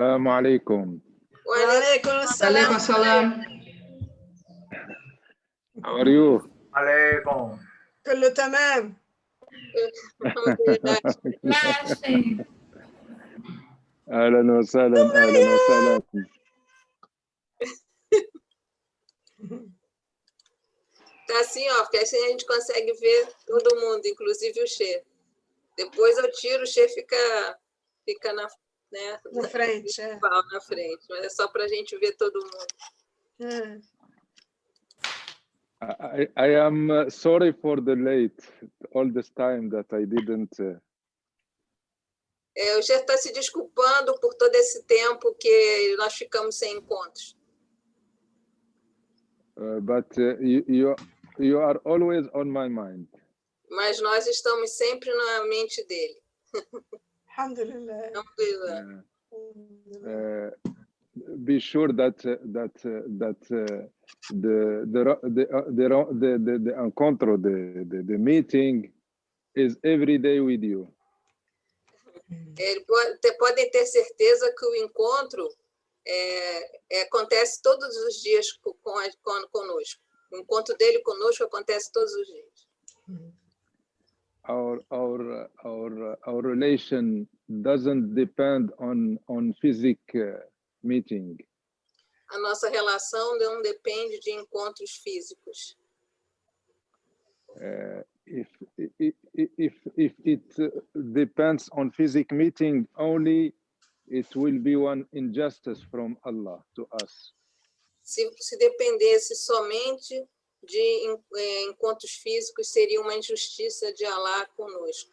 Assalamu alaikum. وعليكم عليكم السلام. السلام. How are you? عليكم. كله تمام. ماشي. أهلا وسهلا أهلا وسهلا. Tá assim, ó, porque assim a gente consegue ver todo mundo, inclusive o Che. Depois eu tiro, o Che fica na, né, Na frente, é. na frente, mas é só para a gente ver todo mundo. É. I am sorry for the late, all this time that I didn't. O Che está se desculpando por todo esse tempo que nós ficamos sem encontros. But you are always on my mind. Mas nós estamos sempre na mente dele. Alhamdulillah. Alhamdulillah. Be sure that the encontro, the meeting is every day with you. Podem ter certeza que o encontro acontece todos os dias conosco. O encontro dele conosco acontece todos os dias. Our relation doesn't depend on physical meeting. A nossa relação não depende de encontros físicos. If it depends on physical meeting only, it will be one injustice from Allah to us. Se dependesse somente de encontros físicos, seria uma injustiça de Allah conosco.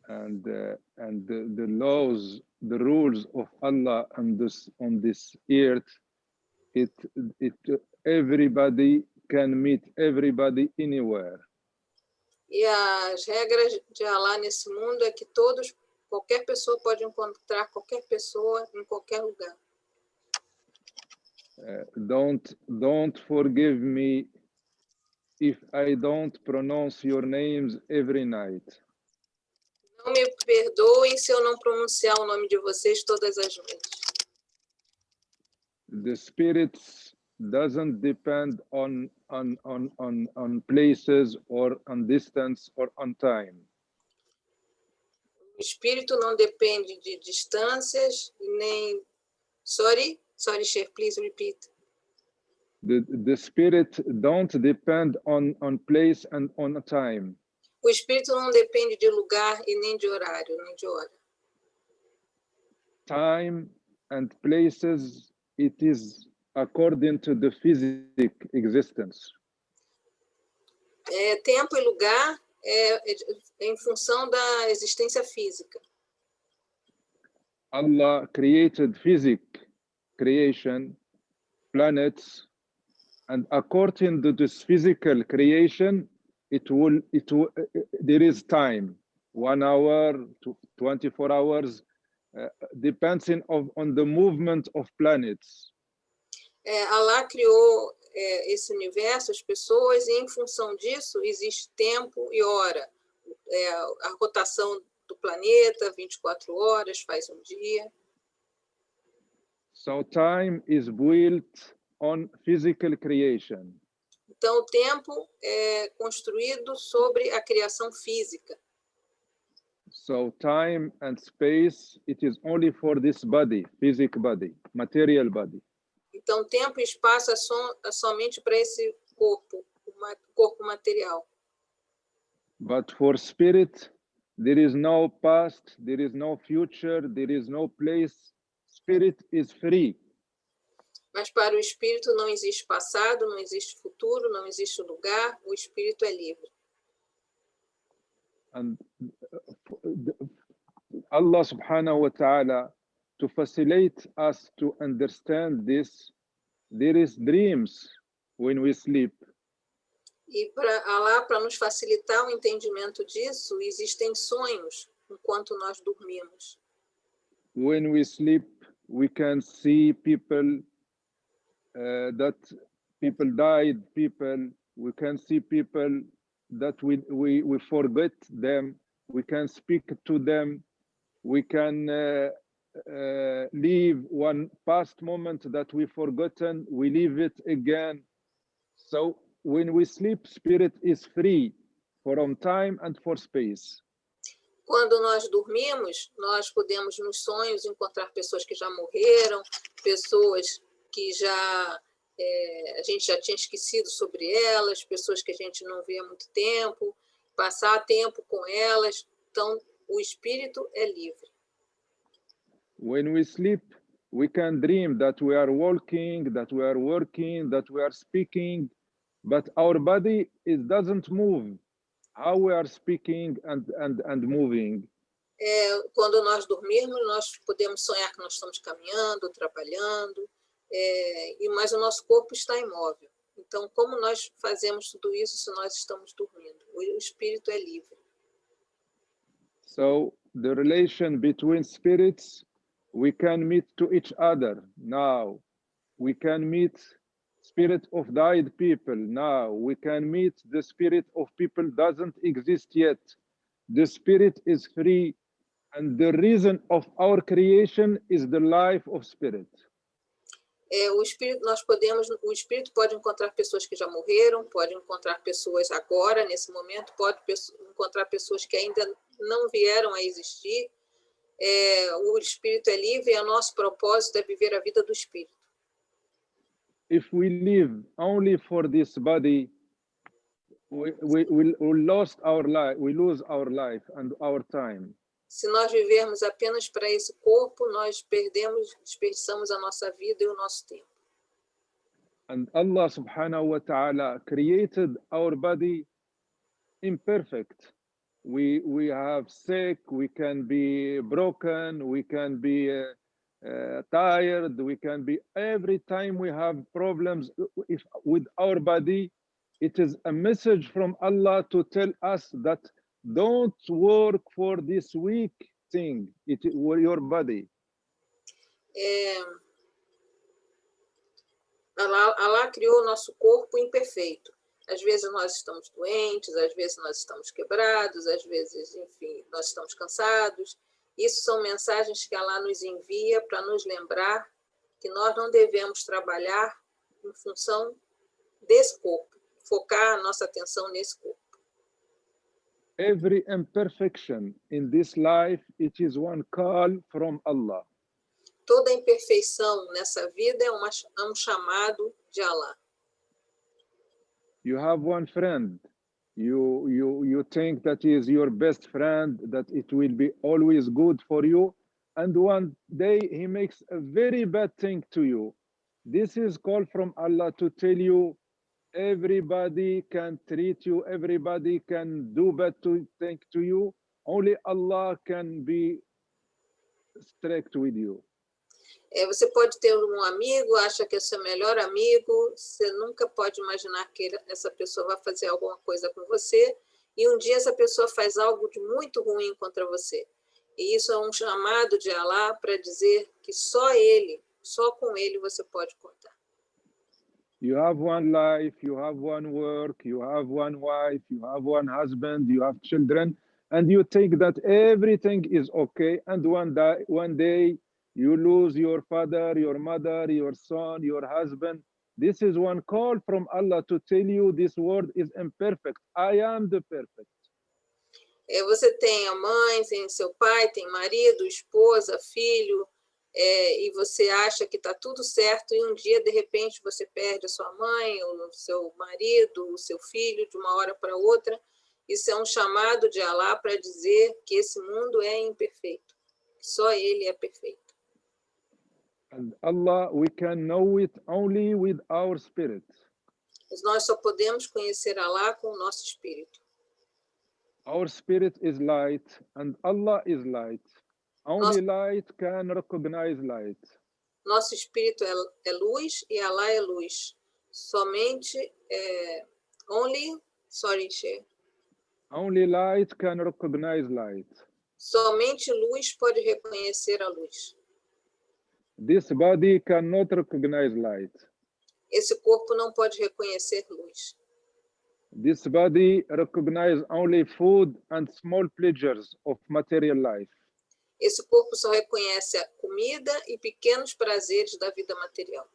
And the laws, the rules of Allah on this earth, everybody can meet everybody anywhere. E as regras de Allah nesse mundo é que qualquer pessoa pode encontrar qualquer pessoa em qualquer lugar. Don't forgive me if I don't pronounce your names every night. Não me perdoem se eu não pronunciar o nome de vocês todas as noites. The spirits doesn't depend on places or on distance or on time. O espírito não depende de distâncias nem. Sorry, Sheikh, please repeat. The spirit don't depend on place and on time. O espírito não depende de lugar e nem de horário, nem de hora. Time and places, it is according to the physical existence. Tempo e lugar em função da existência física. Allah created physical creation, planets, and according to this physical creation, there is time, 1 hour to 24 hours, depending on the movement of planets. Allah criou esse universo, as pessoas, e em função disso existe tempo e hora. A rotação do planeta, 24 horas, faz um dia. So time is built on physical creation. Então, o tempo é construído sobre a criação física. So time and space, it is only for this body, physical body, material body. Então, tempo e espaço é somente para esse corpo material. But for spirit, there is no past, there is no future, there is no place. Spirit is free. Mas para o espírito não existe passado, não existe futuro, não existe lugar, o espírito é livre. And Allah subhanahu wa ta'ala, to facilitate us to understand this, there is dreams when we sleep. E para Allah, para nos facilitar o entendimento disso, existem sonhos enquanto nós dormimos. When we sleep, we can see people that people died, we can see people that we forget them, we can speak to them, we can leave one past moment that we forgotten, we leave it again. So when we sleep, spirit is free from time and for space. Quando nós dormimos, nós podemos nos sonhos encontrar pessoas que já morreram, pessoas que já a gente já tinha esquecido sobre elas, pessoas que a gente não vê há muito tempo, passar tempo com elas. Então, o espírito é livre. When we sleep, we can dream that we are walking, that we are working, that we are speaking, but our body doesn't move. How we are speaking and moving. Quando nós dormirmos, nós podemos sonhar que nós estamos caminhando, trabalhando, mas o nosso corpo está imóvel. Então, como nós fazemos tudo isso se nós estamos dormindo? O espírito é livre. So the relation between spirits, we can meet to each other now. We can meet spirit of died people now. We can meet the spirit of people doesn't exist yet. The spirit is free, and the reason of our creation is the life of spirit. O espírito pode encontrar pessoas que já morreram, pode encontrar pessoas agora, nesse momento, pode encontrar pessoas que ainda não vieram a existir. O espírito é livre e o nosso propósito é viver a vida do espírito. If we live only for this body, we lose our life and our time. Se nós vivermos apenas para esse corpo, nós desperdiçamos a nossa vida e o nosso tempo. And Allah subhanahu wa ta'ala created our body imperfect. We have sick, we can be broken, we can be tired, we can be, every time we have problems with our body, it is a message from Allah to tell us that don't work for this weak thing, your body. Allah criou o nosso corpo imperfeito. Às vezes nós estamos doentes, às vezes nós estamos quebrados, às vezes, enfim, nós estamos cansados. Isso são mensagens que Allah nos envia para nos lembrar que nós não devemos trabalhar em função desse corpo, focar a nossa atenção nesse corpo. Every imperfection in this life, it is one call from Allah. Toda imperfeição nessa vida é um chamado de Allah. You have one friend. You think that he is your best friend, that it will be always good for you, and one day he makes a very bad thing to you. This is call from Allah to tell you, everybody can treat you, everybody can do bad thing to you. Only Allah can be strict with you. Você pode ter um amigo, acha que é seu melhor amigo, você nunca pode imaginar que essa pessoa vai fazer alguma coisa com você, e um dia essa pessoa faz algo de muito ruim contra você. E isso é um chamado de Allah para dizer que só com ele você pode contar. You have one life, you have one work, you have one wife, you have one husband, you have children, and you think that everything is okay, and one day you lose your father, your mother, your son, your husband. This is one call from Allah to tell you this world is imperfect. I am the perfect. Você tem a mãe, tem seu pai, tem marido, esposa, filho, e você acha que está tudo certo, e um dia, de repente, você perde a sua mãe, o seu marido, o seu filho, de uma hora para outra. Isso é um chamado de Allah para dizer que esse mundo é imperfeito, que só Ele é perfeito. And Allah, we can know it only with our spirit. Mas nós só podemos conhecer Allah com o nosso espírito. Our spirit is light, and Allah is light. Only light can recognize light. Nosso espírito é luz e Allah é luz. Somente Only light can recognize light. Somente luz pode reconhecer a luz. This body cannot recognize light. Esse corpo não pode reconhecer luz. This body recognizes only food and small pleasures of material life. Esse corpo só reconhece a comida e pequenos prazeres da vida material.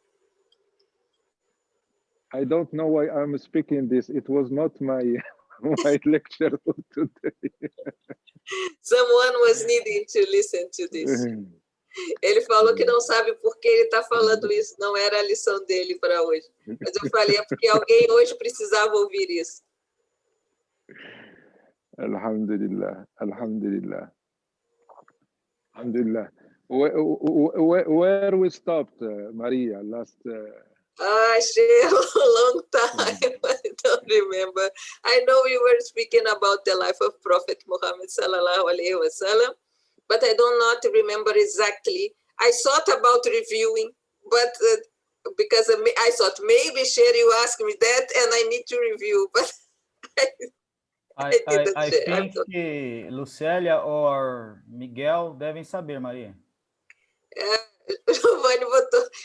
I don't know why I'm speaking this. It was not my my lecture today. Someone was needing to listen to this. Ele falou que não sabe por que ele está falando isso, não era a lição dele para hoje. Mas eu falei, é porque alguém hoje precisava ouvir isso. Alhamdulillah, alhamdulillah, alhamdulillah. Where we stopped, Maria, last... Share a long time. I don't remember. I know we were speaking about the life of Prophet Muhammad sallallahu alaihi wasallam, but I do not remember exactly. I thought about reviewing, but because I thought maybe Sherry you ask me that and I need to review, but I think que Lucélia or Miguel devem saber, Maria.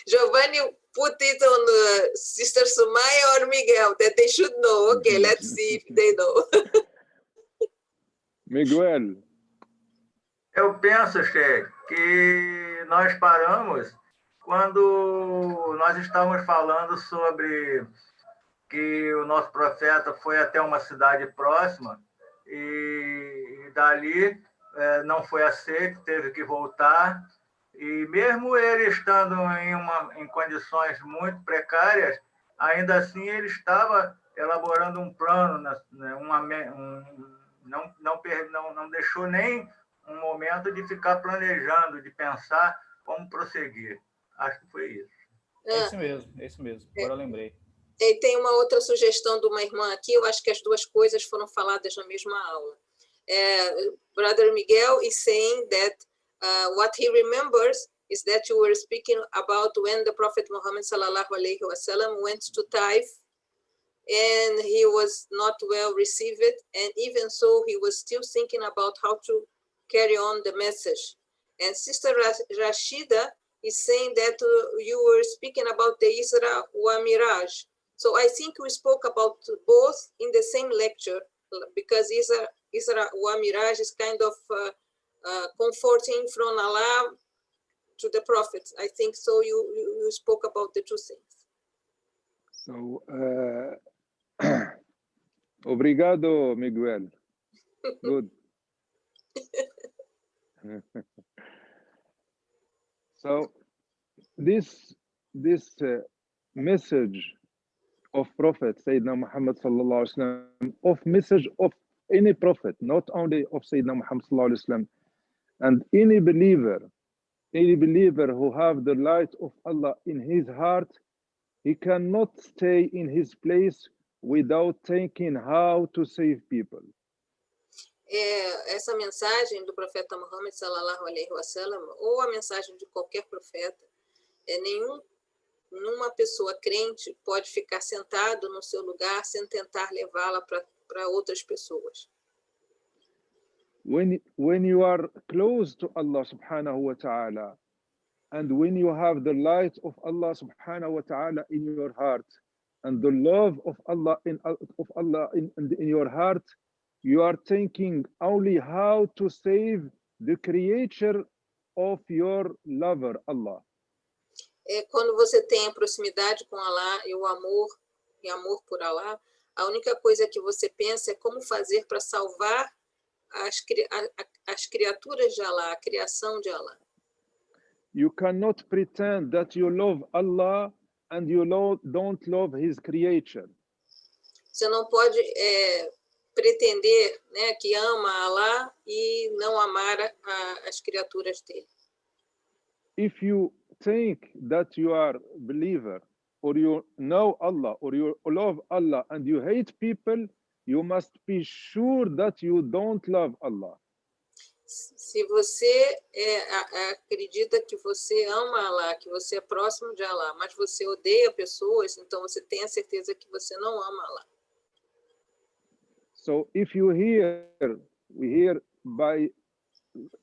Giovanni put it on Sister Sumaya or Miguel, that they should know. Okay, let's see if they know. Miguel. Eu penso, Sheikh, que nós paramos quando nós estávamos falando sobre que o nosso profeta foi até uma cidade próxima e dali não foi aceito, teve que voltar. E mesmo ele estando em condições muito precárias, ainda assim ele estava elaborando um plano, não deixou nem um momento de ficar planejando, de pensar como prosseguir. Acho que foi isso. É isso mesmo. Agora eu lembrei. E tem uma outra sugestão de uma irmã aqui, eu acho que as duas coisas foram faladas na mesma aula. Brother Miguel is saying that what he remembers is that you were speaking about when the Prophet Muhammad sallallahu alaihi wasallam went to Taif and he was not well received, and even so he was still thinking about how to carry on the message. And Sister Rashida is saying that you were speaking about the Isra wa Miraj. So I think we spoke about both in the same lecture, because Isra wa Miraj is kind of comforting from Allah to the prophets. I think so. You spoke about the two things. So, obrigado, Miguel. Good. So, this message of Prophet Sayyidina Muhammad sallallahu alaihi wasallam, of message of any prophet, not only of Sayyidina Muhammad sallallahu alaihi wasallam, and any believer who have the light of Allah in his heart, he cannot stay in his place without thinking how to save people. Essa mensagem do profeta Muhammad sallallahu alaihi wasallam, ou a mensagem de qualquer profeta, nenhuma pessoa crente pode ficar sentado no seu lugar sem tentar levá-la para outras pessoas. When you are close to Allah subhanahu wa ta'ala, and when you have the light of Allah subhanahu wa ta'ala in your heart, and the love of Allah in your heart, you are thinking only how to save the creature of your lover, Allah. Quando você tem a proximidade com Allah e o amor por Allah, a única coisa que você pensa é como fazer para salvar as criaturas de Allah, a criação de Allah. You cannot pretend that you love Allah and you don't love His creature. Você não pode pretender, né, que ama Allah e não amar as criaturas dele. If you think that you are a believer, or you know Allah, or you love Allah and you hate people, you must be sure that you don't love Allah. Se você acredita que você ama Allah, que você é próximo de Allah, mas você odeia pessoas, então você tem a certeza que você não ama Allah. So if we hear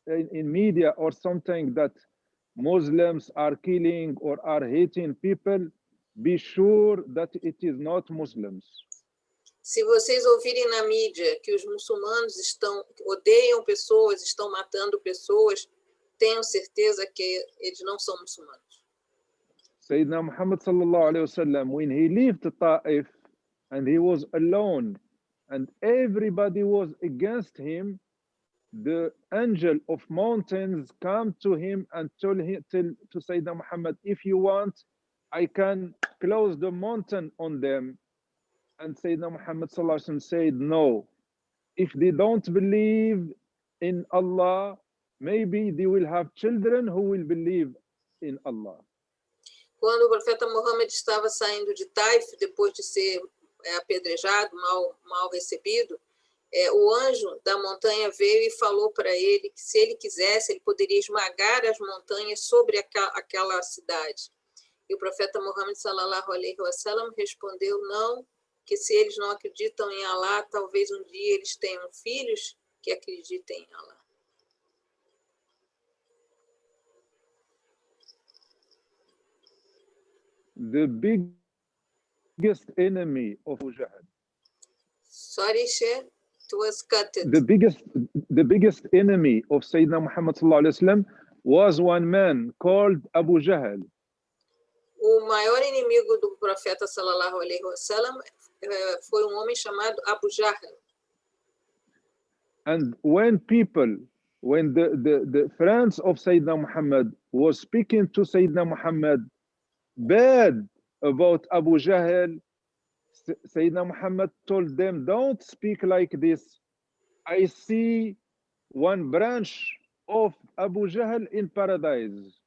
in media or something that Muslims are killing or are hating people, be sure that it is not Muslims. Se vocês ouvirem na mídia que os muçulmanos odeiam pessoas, estão matando pessoas, tenham certeza que eles não são muçulmanos. Sayyidina Muhammad sallallahu alayhi wasallam, when he left Ta'if and he was alone and everybody was against him, the angel of mountains come to him and tell to Sayyidina Muhammad, if you want, I can close the mountain on them. And Sayyidina Muhammad sallallahu alaihi wasallam said, no, if they don't believe in Allah, maybe they will have children who will believe in Allah. Quando o profeta Muhammad estava saindo de Taif, depois de ser apedrejado, mal recebido, o anjo da montanha veio e falou para ele que se ele quisesse, ele poderia esmagar as montanhas sobre aquela cidade. E o profeta Muhammad sallallahu alaihi wasallam respondeu, não, que se eles não acreditam em Allah, talvez um dia eles tenham filhos que acreditem em Allah. The biggest enemy of Abu Jahl. Sorry, Sheikh, it was cut. The biggest enemy of Sayyidina Muhammad sallallahu alaihi wasallam was one man called Abu Jahl. O maior inimigo do profeta sallallahu alaihi wasallam foi homem chamado Abu Jahl. And when the friends of Sayyidina Muhammad was speaking to Sayyidina Muhammad bad about Abu Jahl, Sayyidina Muhammad told them, don't speak like this. I see one branch of Abu Jahl in paradise.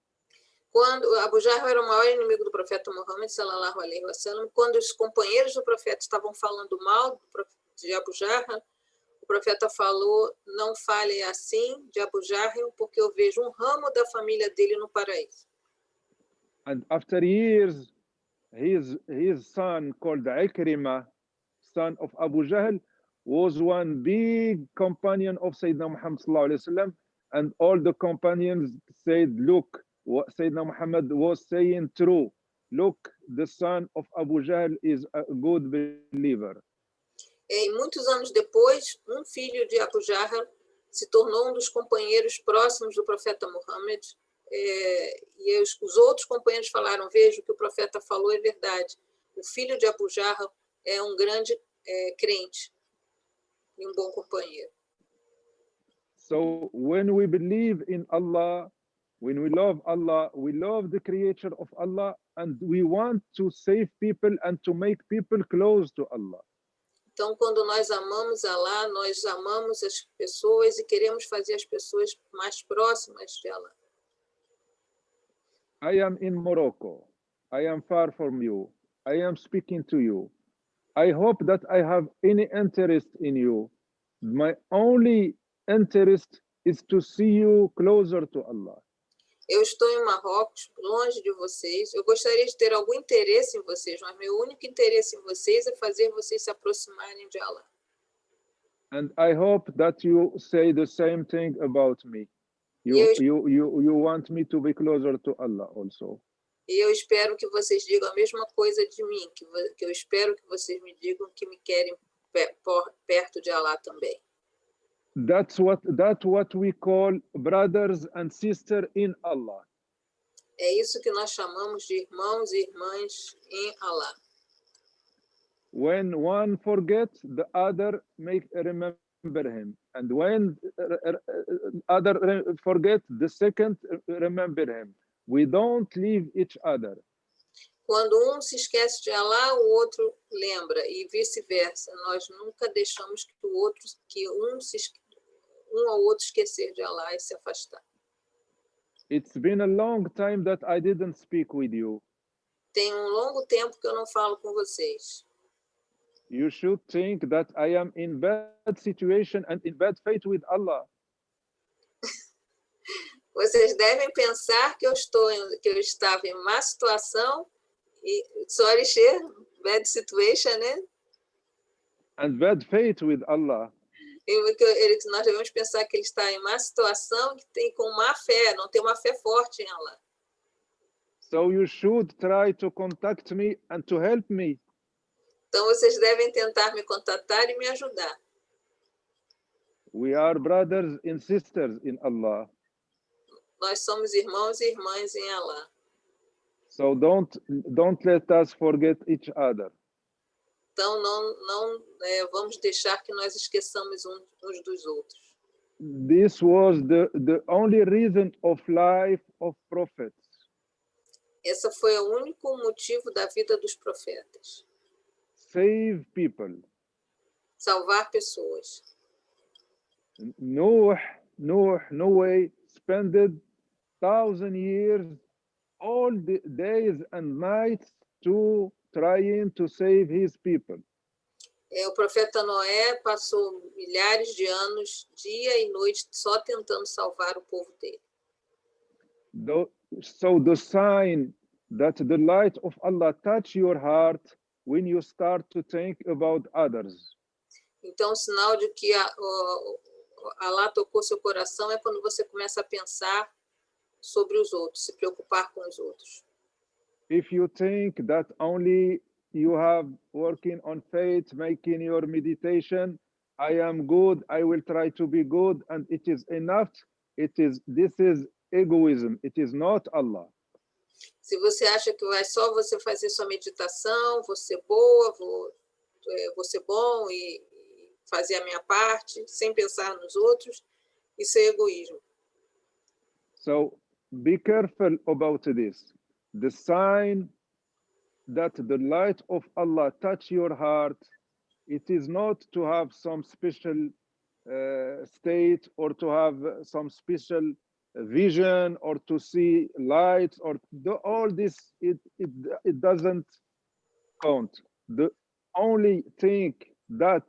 Quando Abu Jahl era o maior inimigo do profeta Muhammad sallallahu alaihi wasallam, quando os companheiros do profeta estavam falando mal de Abu Jahl, o profeta falou, não fale assim de Abu Jahl, porque eu vejo um ramo da família dele no paraíso. And after years, his son called Ikrimah, son of Abu Jahl, was one big companion of Sayyidina Muhammad sallallahu alaihi wasallam, and all the companions said, look, what Sayyidina Muhammad was saying true. Look, the son of Abu Jahl is a good believer. E muitos anos depois, um filho de Abu Jahl se tornou um dos companheiros próximos do profeta Muhammad. E os outros companheiros falaram, veja, o que o profeta falou é verdade. O filho de Abu Jahl é um grande crente e um bom companheiro. So when we believe in Allah, when we love Allah, we love the creator of Allah, and we want to save people and to make people close to Allah. Então, quando nós amamos Allah, nós amamos as pessoas e queremos fazer as pessoas mais próximas de Allah. I am in Morocco. I am far from you. I am speaking to you. I hope that I have any interest in you. My only interest is to see you closer to Allah. Eu estou em Marrocos, longe de vocês. Eu gostaria de ter algum interesse em vocês, mas meu único interesse em vocês é fazer vocês se aproximarem de Allah. And I hope that you say the same thing about me. You want me to be closer to Allah also. E eu espero que vocês digam a mesma coisa de mim, que eu espero que vocês me digam que me querem perto de Allah também. That's what we call brothers and sisters in Allah. É isso que nós chamamos de irmãos e irmãs em Allah. When one forgets, the other remember him, and when other forget, the second remember him. We don't leave each other. Quando um se esquece de Allah, o outro lembra, e vice-versa. Nós nunca deixamos que um ou outro esquecer de Allah e se afastar. It's been a long time that I didn't speak with you. Tem um longo tempo que eu não falo com vocês. You should think that I am in bad situation and in bad faith with Allah. Vocês devem pensar que eu estava em má situação e sorry, share, bad situation, né? And bad faith with Allah. Nós devemos pensar que ele está em má situação, que tem com má fé, não tem uma fé forte em Allah. So you should try to contact me and to help me. Então vocês devem tentar me contatar e me ajudar. We are brothers and sisters in Allah. Nós somos irmãos e irmãs em Allah. So don't let us forget each other. Então, não vamos deixar que nós esqueçamos uns dos outros. This was the only reason of life of prophets. Esse foi o único motivo da vida dos profetas. Save people. Salvar pessoas. Noah spent 1,000 years, all the days and nights trying to save his people. O profeta Noé passou milhares de anos, dia e noite, só tentando salvar o povo dele. So the sign that the light of Allah touch your heart when you start to think about others. Então, o sinal de que Allah tocou seu coração é quando você começa a pensar sobre os outros, se preocupar com os outros. If you think that only you have working on faith, making your meditation, I am good, I will try to be good, and it is enough, this is egoism, it is not Allah. Se você acha que vai só você fazer sua meditação, vou ser boa, vou ser bom e fazer a minha parte, sem pensar nos outros, isso é egoísmo. So be careful about this. The sign that the light of Allah touch your heart, it is not to have some special state or to have some special vision or to see lights or all this, it doesn't count. The only thing that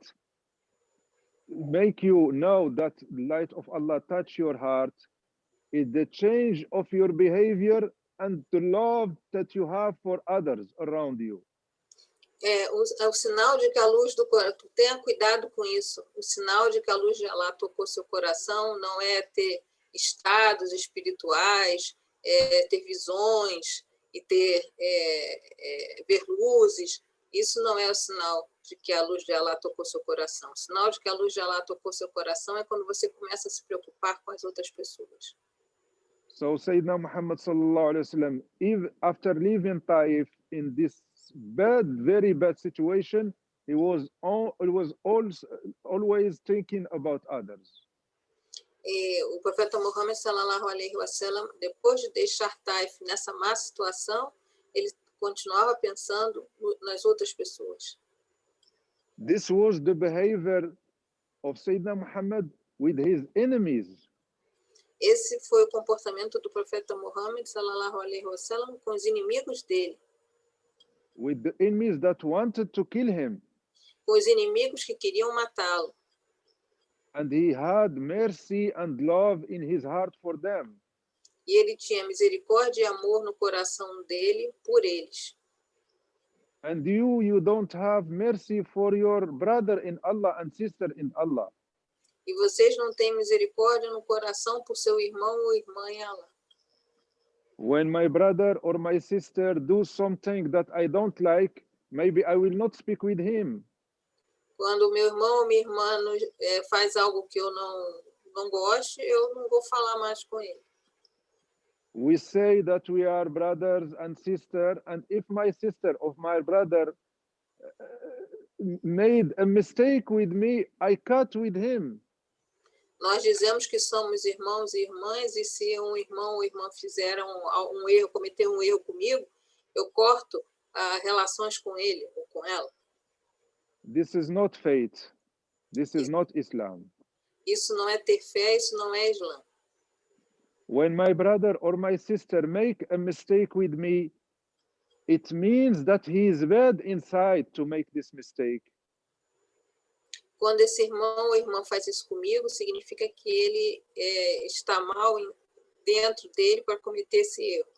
make you know that the light of Allah touch your heart is the change of your behavior and the love that you have for others around you. O sinal de que a luz do coração, tenha cuidado com isso, o sinal de que a luz de Allah tocou seu coração não é ter estados espirituais, ter visões e ver luzes. Isso não é o sinal de que a luz de Allah tocou seu coração. O sinal de que a luz de Allah tocou seu coração é quando você começa a se preocupar com as outras pessoas. So Sayyidina Muhammad sallallahu alaihi wasallam, if after leaving Taif in this very bad situation, he was always thinking about others. E o profeta Muhammad sallallahu alaihi wasallam, depois de deixar Taif nessa má situação, ele continuava pensando nas outras pessoas. This was the behavior of Sayyidina Muhammad with his enemies. Esse foi o comportamento do profeta Muhammad sallallahu alaihi wasallam com os inimigos dele. With the enemies that wanted to kill him. Com os inimigos que queriam matá-lo. And he had mercy and love in his heart for them. E ele tinha misericórdia e amor no coração dele por eles. And you don't have mercy for your brother in Allah and sister in Allah. E vocês não têm misericórdia no coração por seu irmão ou irmã em Allah. When my brother or my sister do something that I don't like, maybe I will not speak with him. Quando meu irmão ou minha irmã faz algo que eu não gosto, eu não vou falar mais com ele. We say that we are brothers and sisters, and if my sister or my brother made a mistake with me, I cut with him. Nós dizemos que somos irmãos e irmãs, e se um irmão ou irmã fizeram um erro, cometer um erro comigo, eu corto relações com ele ou com ela. This is not faith. This is not Islam. Isso não é ter fé, isso não é Islã. When my brother or my sister make a mistake with me, it means that he is bad inside to make this mistake. Quando esse irmão ou irmã faz isso comigo, significa que ele está mal dentro dele para cometer esse erro.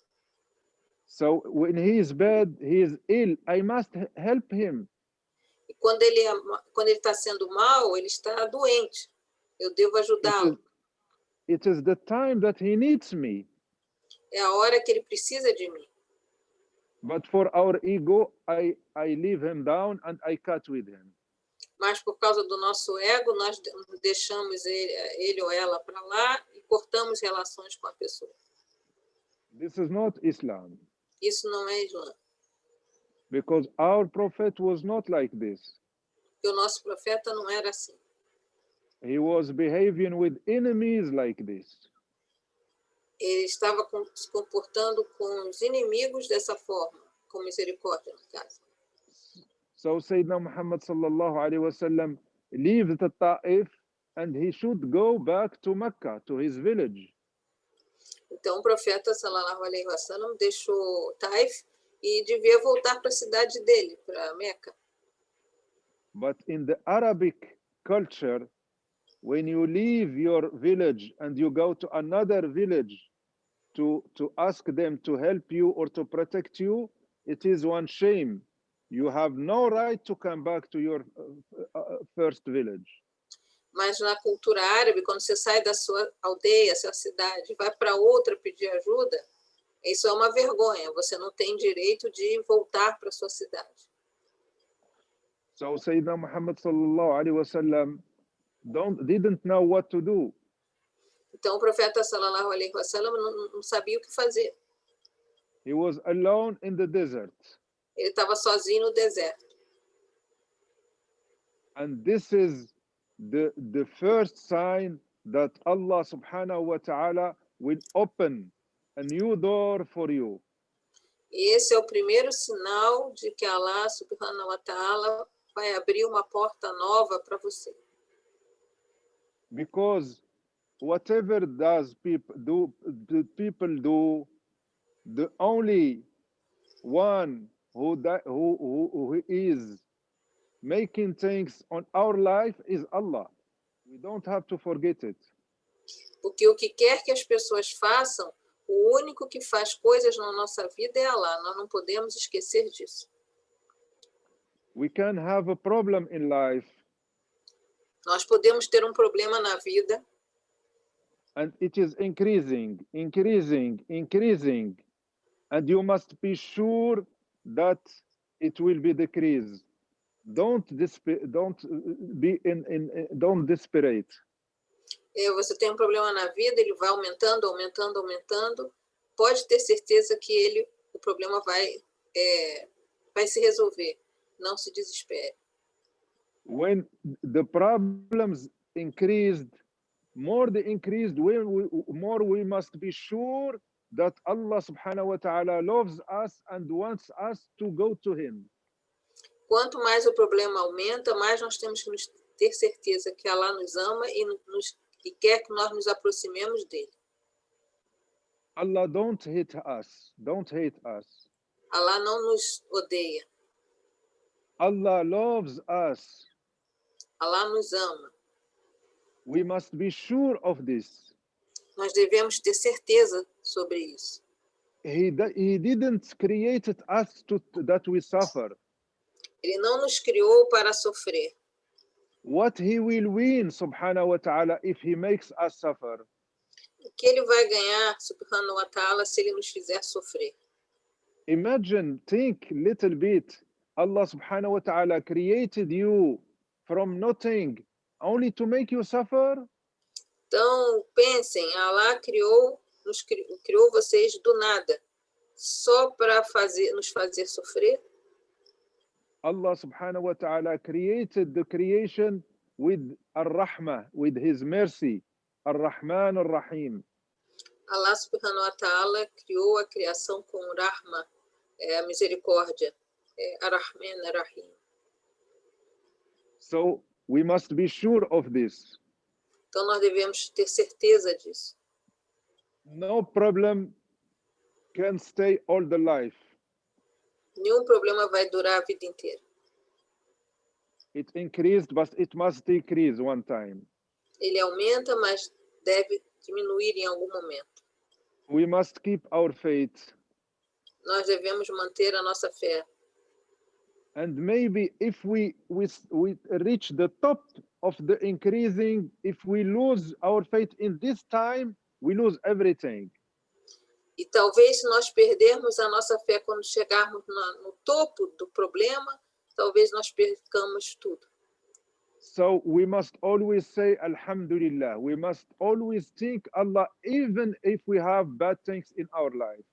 So when he is bad, he is ill, I must help him. E quando ele está sendo mal, ele está doente. Eu devo ajudá-lo. It is the time that he needs me. É a hora que ele precisa de mim. But for our ego, I leave him down and I cut with him. mas por causa do nosso ego, nós deixamos ele ou ela para lá e cortamos relações com a pessoa. This is not Islam, Isso não é Islã. because our prophet was not like this. Porque o nosso profeta não era assim. He was behaving with enemies like this. Ele estava se comportando com os inimigos dessa forma, com misericórdia, no caso. So Sayyidina Muhammad sallallahu alaihi wasallam left the Ta'if and he should go back to Mecca, to his village. Então, o profeta, sallallahu alaihi wasallam, deixou Taif e devia voltar para a cidade dele, para Meca. But in the Arabic culture, when you leave your village and you go to another village to ask them to help you or to protect you, it is one shame. You have no right to come back to your first village. Mas na cultura árabe, quando você sai da sua aldeia, sua cidade, vai para outra pedir ajuda, isso é uma vergonha. Você não tem direito de voltar para sua cidade. So Sayyidina Muhammad sallallahu alaihi wasallam didn't know what to do. Então, o profeta, sallallahu alaihi wasallam, não sabia o que fazer. He was alone in the desert. Ele estava sozinho no deserto. And this is the first sign that Allah subhanahu wa ta'ala will open a new door for you. E esse é o primeiro sinal de que Allah, subhanahu wa ta'ala, vai abrir uma porta nova para você. Because whatever does people do, the only one who is making things on our life is Allah. We don't have to forget it. Porque o que quer que as pessoas façam, o único que faz coisas na nossa vida é Allah. Nós não podemos esquecer disso. We can have a problem in life, Nós podemos ter um problema na vida and it is increasing, and you must be sure that it will be decreased. Don't desperate. Você tem um problema na vida, ele vai aumentando, aumentando, aumentando. Pode ter certeza que o problema vai se resolver. Não se desespere. When the problems increased, more we must be sure that Allah subhanahu wa ta'ala loves us and wants us to go to him. Quanto mais o problema aumenta, mais nós temos que ter certeza que Allah nos ama e quer que nós nos aproximemos dele. Allah don't hate us. Allah não nos odeia. Allah loves us. Allah nos ama. We must be sure of this. Nós devemos ter certeza sobre isso. He didn't create us that we suffer. Ele não nos criou para sofrer. What he will win, subhanahu wa ta'ala, if he makes us suffer? O que ele vai ganhar, subhanahu wa ta'ala, se ele nos fizer sofrer? Imagine, think little bit. Allah subhanahu wa ta'ala created you from nothing only to make you suffer. Então, pensem, Allah criou vocês do nada, só para nos fazer sofrer. Allah subhanahu wa ta'ala created the creation with ar-rahmah, with his mercy, ar-Rahman ar-Rahim. Allah subhanahu wa ta'ala criou a criação com rahma, a misericórdia, ar-Rahman ar-Rahim. So we must be sure of this. Então nós devemos ter certeza disso. No problem can stay all the life. Nenhum problema vai durar a vida inteira. It increased, but it must decrease one time. Ele aumenta, mas deve diminuir em algum momento. We must keep our faith. Nós devemos manter a nossa fé. And maybe if we reach the top of the increasing, if we lose our faith in this time, we lose everything. E talvez se nós perdermos a nossa fé quando chegarmos no topo do problema, talvez nós percamos tudo. So we must always say Alhamdulillah. We must always thank Allah, even if we have bad things in our life.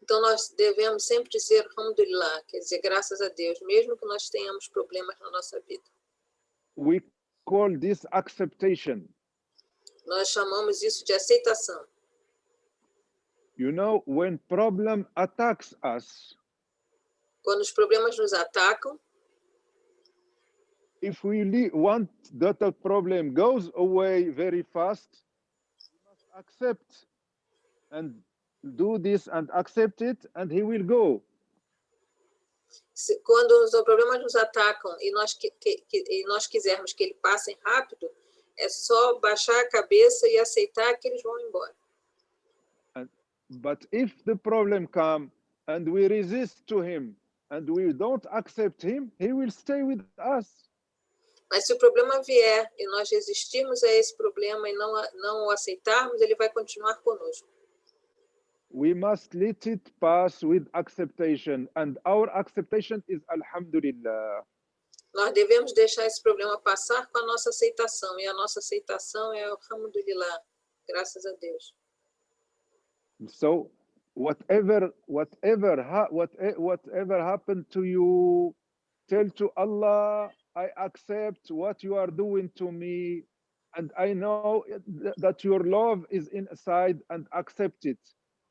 Então, nós devemos sempre dizer Alhamdulillah, quer dizer, graças a Deus, mesmo que nós tenhamos problemas na nossa vida. We call this acceptation. Nós chamamos isso de aceitação. You know, when problem attacks us, Quando os problemas nos atacam, if we want that the problem goes away very fast, we must accept and do this and accept it, and he will go. quando os problemas nos atacam e nós quisermos que eles passem rápido, é só baixar a cabeça e aceitar que eles vão embora. But if the problem come and we resist to him and we don't accept him, he will stay with us. Mas se o problema vier e nós resistirmos a esse problema e não o aceitarmos, ele vai continuar conosco. We must let it pass with acceptation, and our acceptation is Alhamdulillah. Nós devemos deixar esse problema passar com a nossa aceitação, e a nossa aceitação é Alhamdulillah, graças a Deus. So whatever happened to you, tell to Allah, I accept what you are doing to me, and I know that your love is inside, and accept it,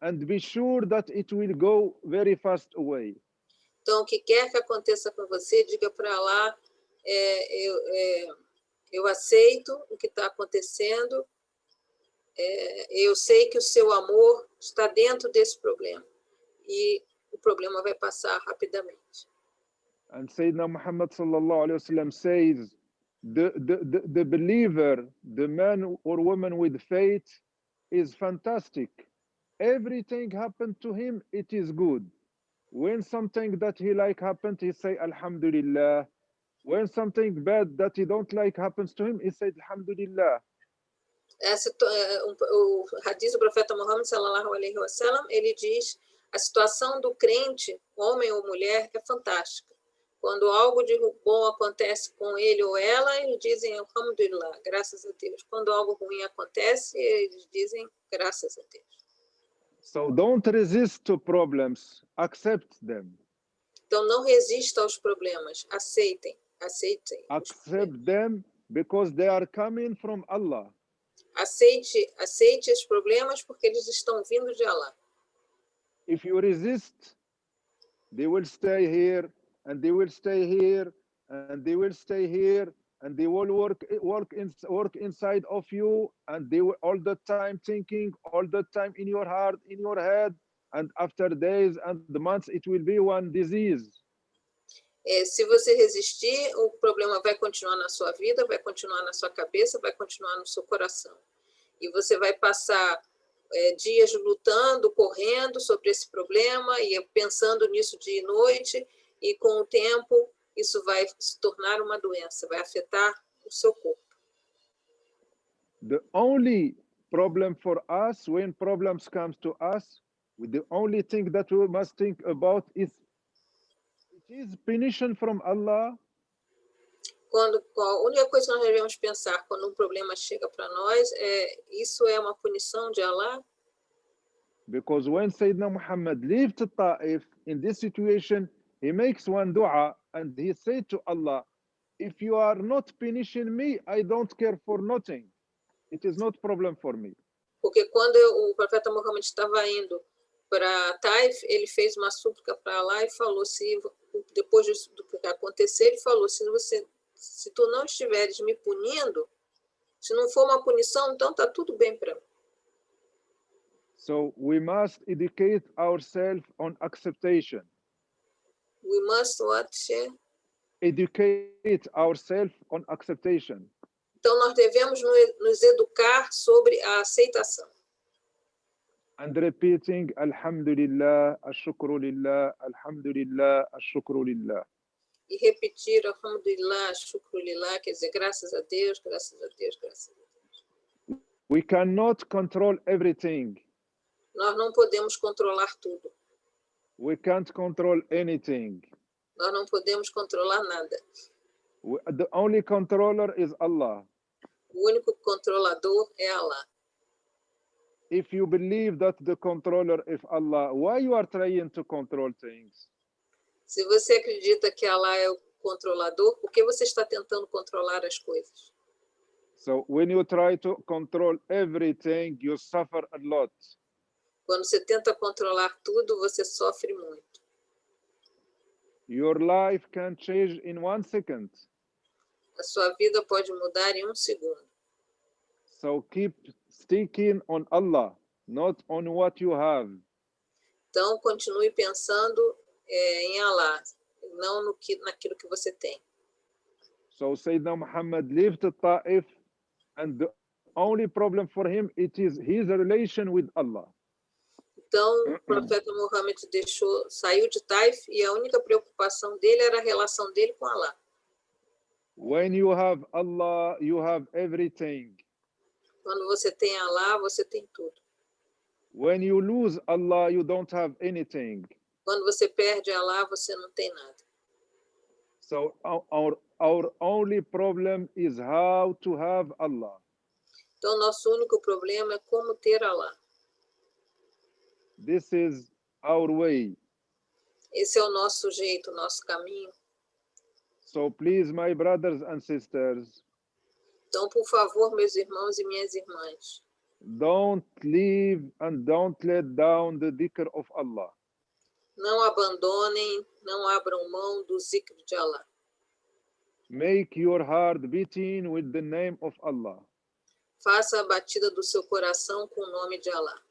and be sure that it will go very fast away. Então, o que quer que aconteça com você, diga para Allah, eu aceito o que está acontecendo, eu sei que o seu amor está dentro desse problema, e o problema vai passar rapidamente. And Sayyidina Muhammad sallallahu alayhi wasallam says, the believer, the man or woman with faith, is fantastic. Everything happened to him, it is good. When something that he like happened, he say Alhamdulillah. When something bad that he don't like happens to him, he said Alhamdulillah. O hadith do profeta Muhammad sallallahu alaihi wasallam, ele diz: a situação do crente, homem ou mulher, é fantástica. Quando algo de bom acontece com ele ou ela, eles dizem Alhamdulillah, graças a Deus. Quando algo ruim acontece, eles dizem graças a Deus. So don't resist to problems, accept them. Então não resista aos problemas, aceitem. Accept them because they are coming from Allah. Aceite os problemas porque eles estão vindo de Allah. If you resist, they will stay here, and they will stay here, and they will stay here, and they will work inside of you, and they will all the time thinking, all the time in your heart, in your head, and after days and months, it will be one disease. Se você resistir, o problema vai continuar na sua vida, vai continuar na sua cabeça, vai continuar no seu coração. E você vai passar dias lutando, correndo sobre esse problema e pensando nisso dia e noite, e com o tempo isso vai se tornar uma doença, vai afetar o seu corpo. The only problem for us, when problems come to us, the only thing that we must think about is, it is punishment from Allah. A única coisa que nós devemos pensar quando um problema chega para nós isso é uma punição de Allah? Because when Sayyidina Muhammad left Ta'if, in this situation, he makes one dua and he said to Allah, if you are not punishing me, I don't care for nothing. It is not problem for me. Porque quando o profeta Muhammad estava indo para Taif, ele fez uma súplica para Allah e falou, depois do que acontecer, ele falou, se tu não estiveres me punindo, se não for uma punição, então está tudo bem para mim. So we must educate ourselves on acceptation. We must what? Educate ourselves on acceptation. Então nós devemos nos educar sobre a aceitação. And repeating Alhamdulillah, Ashukru Lillah, Alhamdulillah, Ashukru Lillah. E repetir Alhamdulillah, Shukru Lillah, quer dizer, graças a Deus, graças a Deus, graças a Deus. We cannot control everything. Nós não podemos controlar tudo. We can't control anything. Nós não podemos controlar nada. The only controller is Allah. O único controlador é Allah. If you believe that the controller is Allah, why you are trying to control things? Se você acredita que Allah é o controlador, por que você está tentando controlar as coisas? So when you try to control everything, you suffer a lot. Quando você tenta controlar tudo, você sofre muito. Your life can change in 1 second. A sua vida pode mudar em 1 segundo. So keep sticking on Allah, not on what you have. Então, continue pensando em Allah, não naquilo que você tem. So Sayyidina Muhammad lived at Ta'if, and the only problem for him, it is his relation with Allah. Então, o profeta Muhammad saiu de Taif e a única preocupação dele era a relação dele com Allah. When you have Allah, you have everything. Quando você tem Allah, você tem tudo. When you lose Allah, you don't have anything. Quando você perde Allah, você não tem nada. So our only problem is how to have Allah. Então, nosso único problema é como ter Allah. This is our way. Esse é o nosso jeito, o nosso caminho. So please, my brothers and sisters, Então, por favor, meus irmãos e minhas irmãs, don't leave and don't let down the dhikr of Allah. não abandonem, não abram mão do zikr de Allah. Make your heart beating with the name of Allah. Faça a batida do seu coração com o nome de Allah.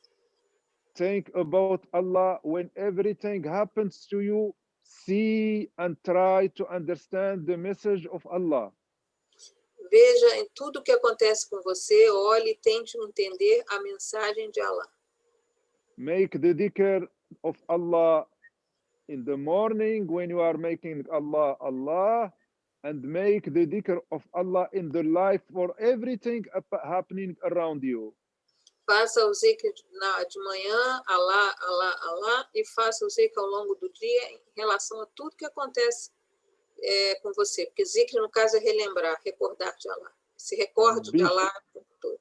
Think about Allah when everything happens to you. See and try to understand the message of Allah. Veja em tudo que acontece com você, olhe e tente entender a mensagem de Allah. Make the dhikr of Allah in the morning when you are making Allah, Allah, and make the dhikr of Allah in the life for everything happening around you. Faça o zikr de manhã, Allah, Allah, Allah, e faça o zikr ao longo do dia em relação a tudo que acontece com você. Porque zikr, no caso, é relembrar, recordar de Allah. Se recorde de Allah o tempo todo.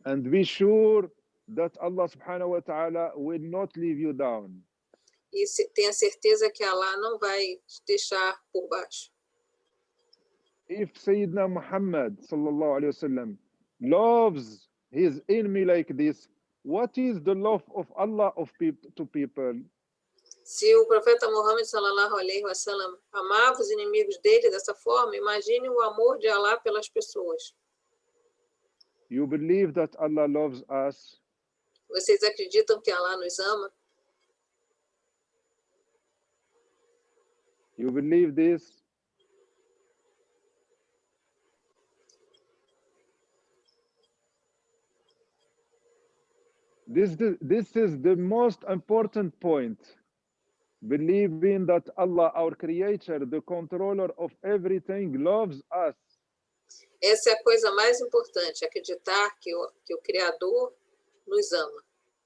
And be sure that Allah subhanahu wa ta'ala will not leave you down. E tenha certeza que Allah não vai te deixar por baixo. If Sayyidina Muhammad sallallahu alayhi wa sallam loves his enemy like this, what is the love of Allah to people? Se o profeta Muhammad sallallahu alaihi wasallam amava os inimigos dele dessa forma, imagine o amor de Allah pelas pessoas. You believe that Allah loves us? Vocês acreditam que Allah nos ama? You believe this? This is the most important point. Believing that Allah, our creator, the controller of everything, loves us. Essa é a coisa mais importante, acreditar que o Criador nos ama.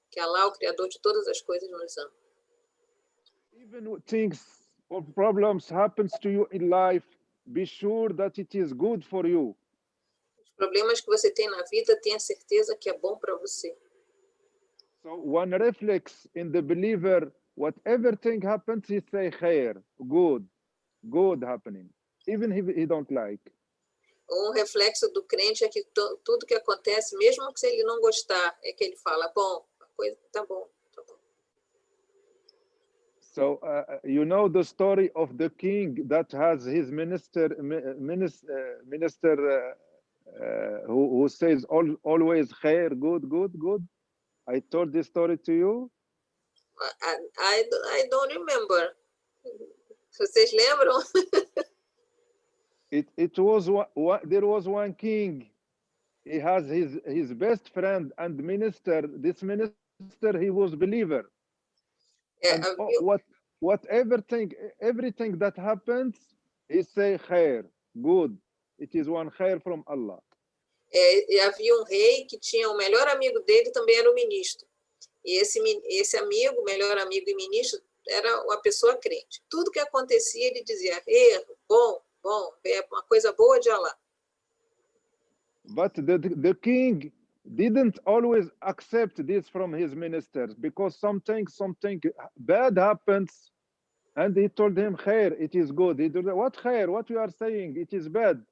Que Allah, o Criador de todas as coisas, nos ama. Even things or problems happens to you in life, be sure that it is good for you. Os problemas que você tem na vida, tenha certeza que é bom para você. So one reflex in the believer, whatever thing happens, he say khair, good happening, even if he don't like. Reflexo do crente é que tudo que acontece, mesmo que ele não gostar, é que ele fala, bom, a coisa tá bom, tá bom. So you know the story of the king that has his minister who says always khair, good. I told this story to you. I don't remember. Vocês lembram? It was there was one king. He has his best friend and minister. This minister, he was believer. And everything that happens, he say khair, good. It is one khair from Allah. E havia rei que tinha o melhor amigo dele, também era o ministro. E esse amigo, melhor amigo e ministro, era uma pessoa crente. Tudo que acontecia, ele dizia, bom, bom, é uma coisa boa de Allah. But the king didn't always accept this from his ministers, because something bad happens, and he told him, "Khair, it is good." He told him, "What khair? What you are saying? It is bad."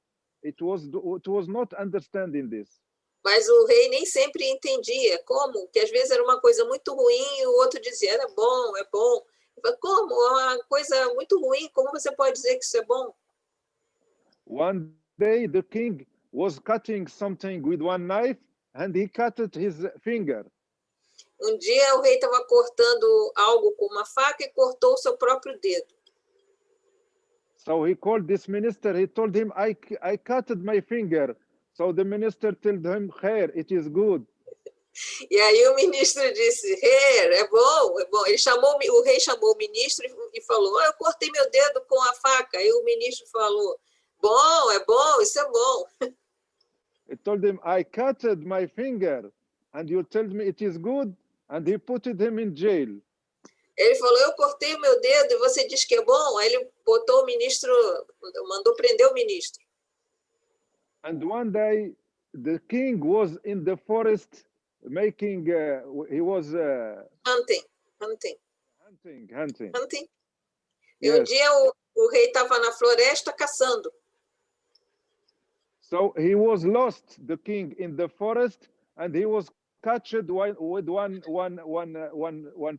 It was not understanding this. Mas o rei nem sempre entendia como, que às vezes era uma coisa muito ruim e o outro dizia, era bom, é bom. Ele falou, como? É uma coisa muito ruim, como você pode dizer que isso é bom? One day the king was cutting something with one knife, and he cut his finger. Um dia o rei estava cortando algo com uma faca e cortou o seu próprio dedo. So he called this minister. He told him, I cut my finger." So the minister told him, "Khair, it is good." E aí o ministro disse, rei, é bom, é bom. O rei chamou o ministro e falou, eu cortei meu dedo com a faca. Aí o ministro falou, bom, é bom, isso é bom. He told him, "I cut my finger, and you tell me it is good," and he put him in jail. Ele falou, eu cortei o meu dedo e você diz que é bom? Aí ele botou o ministro, mandou prender o ministro. And one day, the king was in the forest making, he was Hunting. hunting. E um Yes. dia o rei estava na floresta caçando. So he was lost, the king, in the forest, and he was captured with one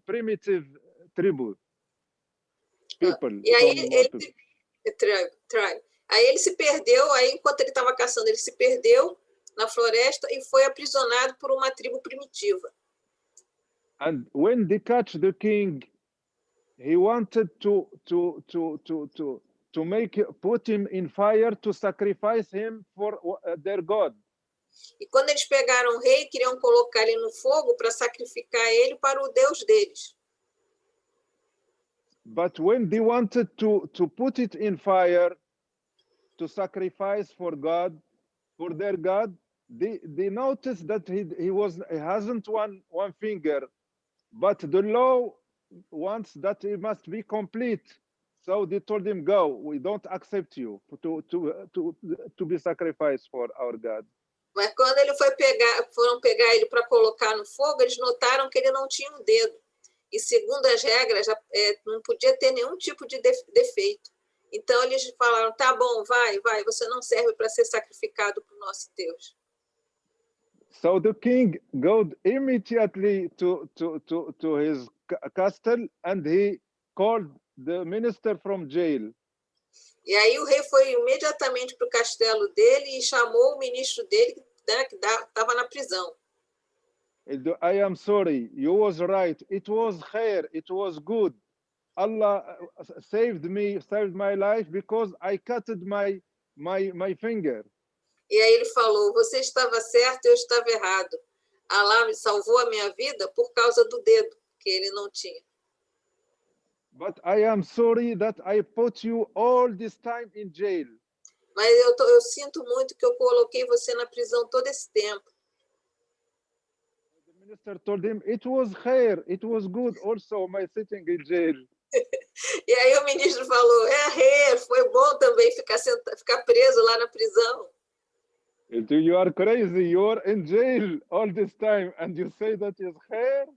primitive tribe. People. E aí from ele people. tribe. Aí ele se perdeu, aí enquanto ele estava caçando, ele se perdeu na floresta e foi aprisionado por uma tribo primitiva. And when they catch the king, he wanted to put him in fire to sacrifice him for their God. E quando eles pegaram o rei, queriam colocar ele no fogo para sacrificar ele para o Deus deles. But when they wanted to put it in fire to sacrifice for God, for their God, they noticed that he hasn't one finger, but the law wants that it must be complete. So they told him, "Go. We don't accept you to be sacrificed for our God." Mas quando ele foram pegar ele para colocar no fogo, eles notaram que ele não tinha um dedo. E segundo as regras, não podia ter nenhum tipo de defeito. Então eles falaram, tá bom, vai, você não serve para ser sacrificado para o nosso Deus. So the king goes immediately to his castle, and he called the minister from jail. E aí o rei foi imediatamente para o castelo dele e chamou o ministro dele, né, que estava na prisão. "I am sorry, you was right. It was khair, it was good. Allah saved my life because I cut my finger." E aí ele falou, você estava certo, eu estava errado. Allah me salvou a minha vida por causa do dedo que ele não tinha. "But I am sorry that I put you all this time in jail." Mas eu sinto muito que eu coloquei você na prisão todo esse tempo. The minister told him, "It was khair, it was good also my sitting in jail." E aí o ministro falou, rei, foi bom também ficar preso lá na prisão. "You are crazy, you are in jail all this time and you say that is khair?"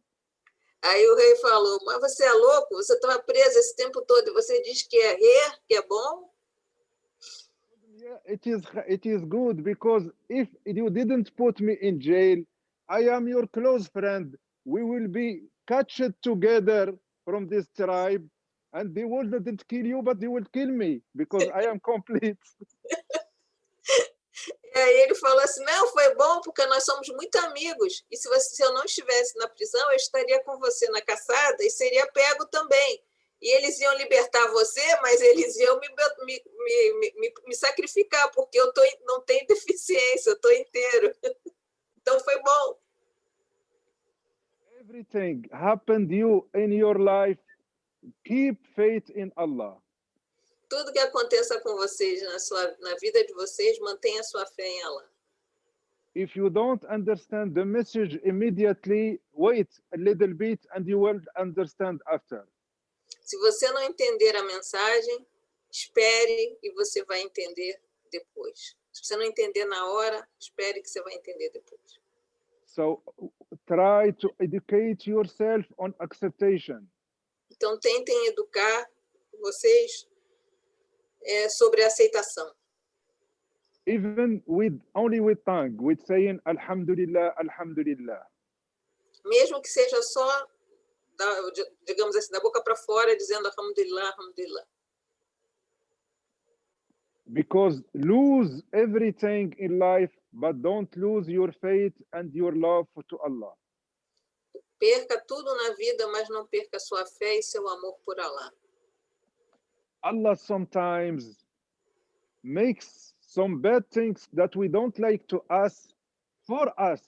Aí o rei falou, mas você é louco? Você estava preso esse tempo todo e você diz que é rei, que é bom? "Yeah, it is good, because if you didn't put me in jail, I am your close friend. We will be catched together from this tribe, and they wouldn't kill you, but they will kill me because I am complete." E aí ele falou assim, não, foi bom porque nós somos muito amigos. E se eu não estivesse na prisão, eu estaria com você na caçada e seria pego também. E eles iam libertar você, mas eles iam me sacrificar, porque eu não tenho deficiência, eu estou inteiro. Então foi bom. Everything happened you in your life, keep faith in Allah. Tudo que aconteça com vocês na vida de vocês, mantenha sua fé em Allah. If you don't understand the message immediately, wait a little bit and you will understand after. Se você não entender a mensagem, espere e você vai entender depois. Se você não entender na hora, espere que você vai entender depois. So try to educate yourself on acceptation. Então, tentem educar vocês sobre a aceitação. Even only with tongue, with saying Alhamdulillah, Alhamdulillah. Mesmo que seja só, digamos assim, da boca para fora, dizendo Alhamdulillah, Alhamdulillah. Because lose everything in life, but don't lose your faith and your love to Allah. Perca tudo na vida, mas não perca sua fé e seu amor por Allah. Allah sometimes makes some bad things that we don't like to us for us.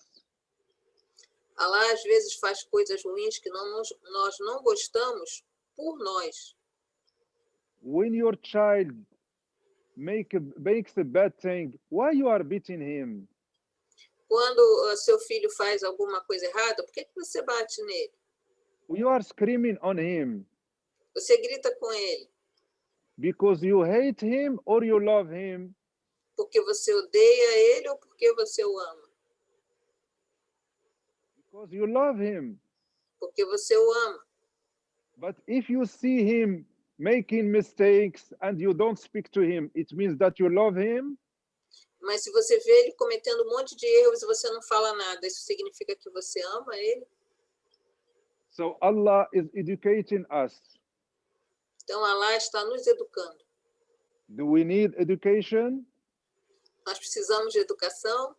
Allah às vezes faz coisas ruins que nós não gostamos por nós. When your child makes a bad thing, why you are beating him? Quando seu filho faz alguma coisa errada, por que você bate nele? You are screaming on him Você grita com ele because you hate him or you love him. porque você odeia ele ou porque você o ama? Because you love him. Porque você o ama. But if you see him making mistakes and you don't speak to him, it means that you love him. Mas se você vê ele cometendo um monte de erros e você não fala nada, isso significa que você ama ele? So Allah is educating us. Então, Allah está nos educando. Do we need education? Nós precisamos de educação?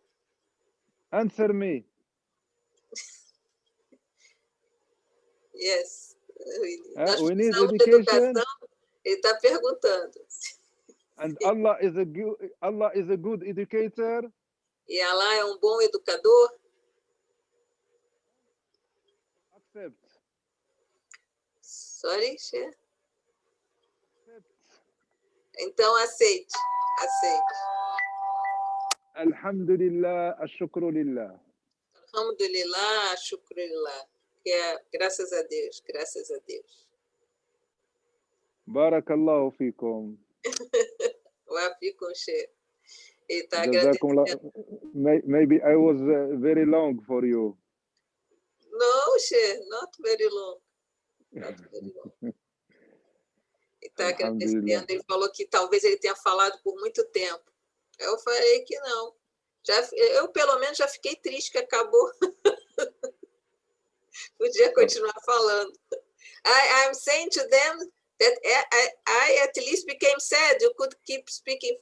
Answer me. Yes. Nós we need precisamos de education. educação? Ele está perguntando. And Allah is a good educator. E Allah é um bom educador? Accept. Sorry, Xê? Então, aceite. Aceite. Alhamdulillah, ashukru lillah. Alhamdulillah, shukrillah. Que é graças a Deus, graças a Deus. Barakallahu fikum. Vai ficar, Xê. Ele está Jazakumullah. agradecendo. Maybe I was very long for you. Não, Xê, not very long. Not very long. Ele está agradecendo. Ele falou que talvez ele tenha falado por muito tempo. Eu falei que não. Eu, pelo menos, já fiquei triste que acabou. Podia continuar falando. I'm saying to them that I at least became sad. You could keep speaking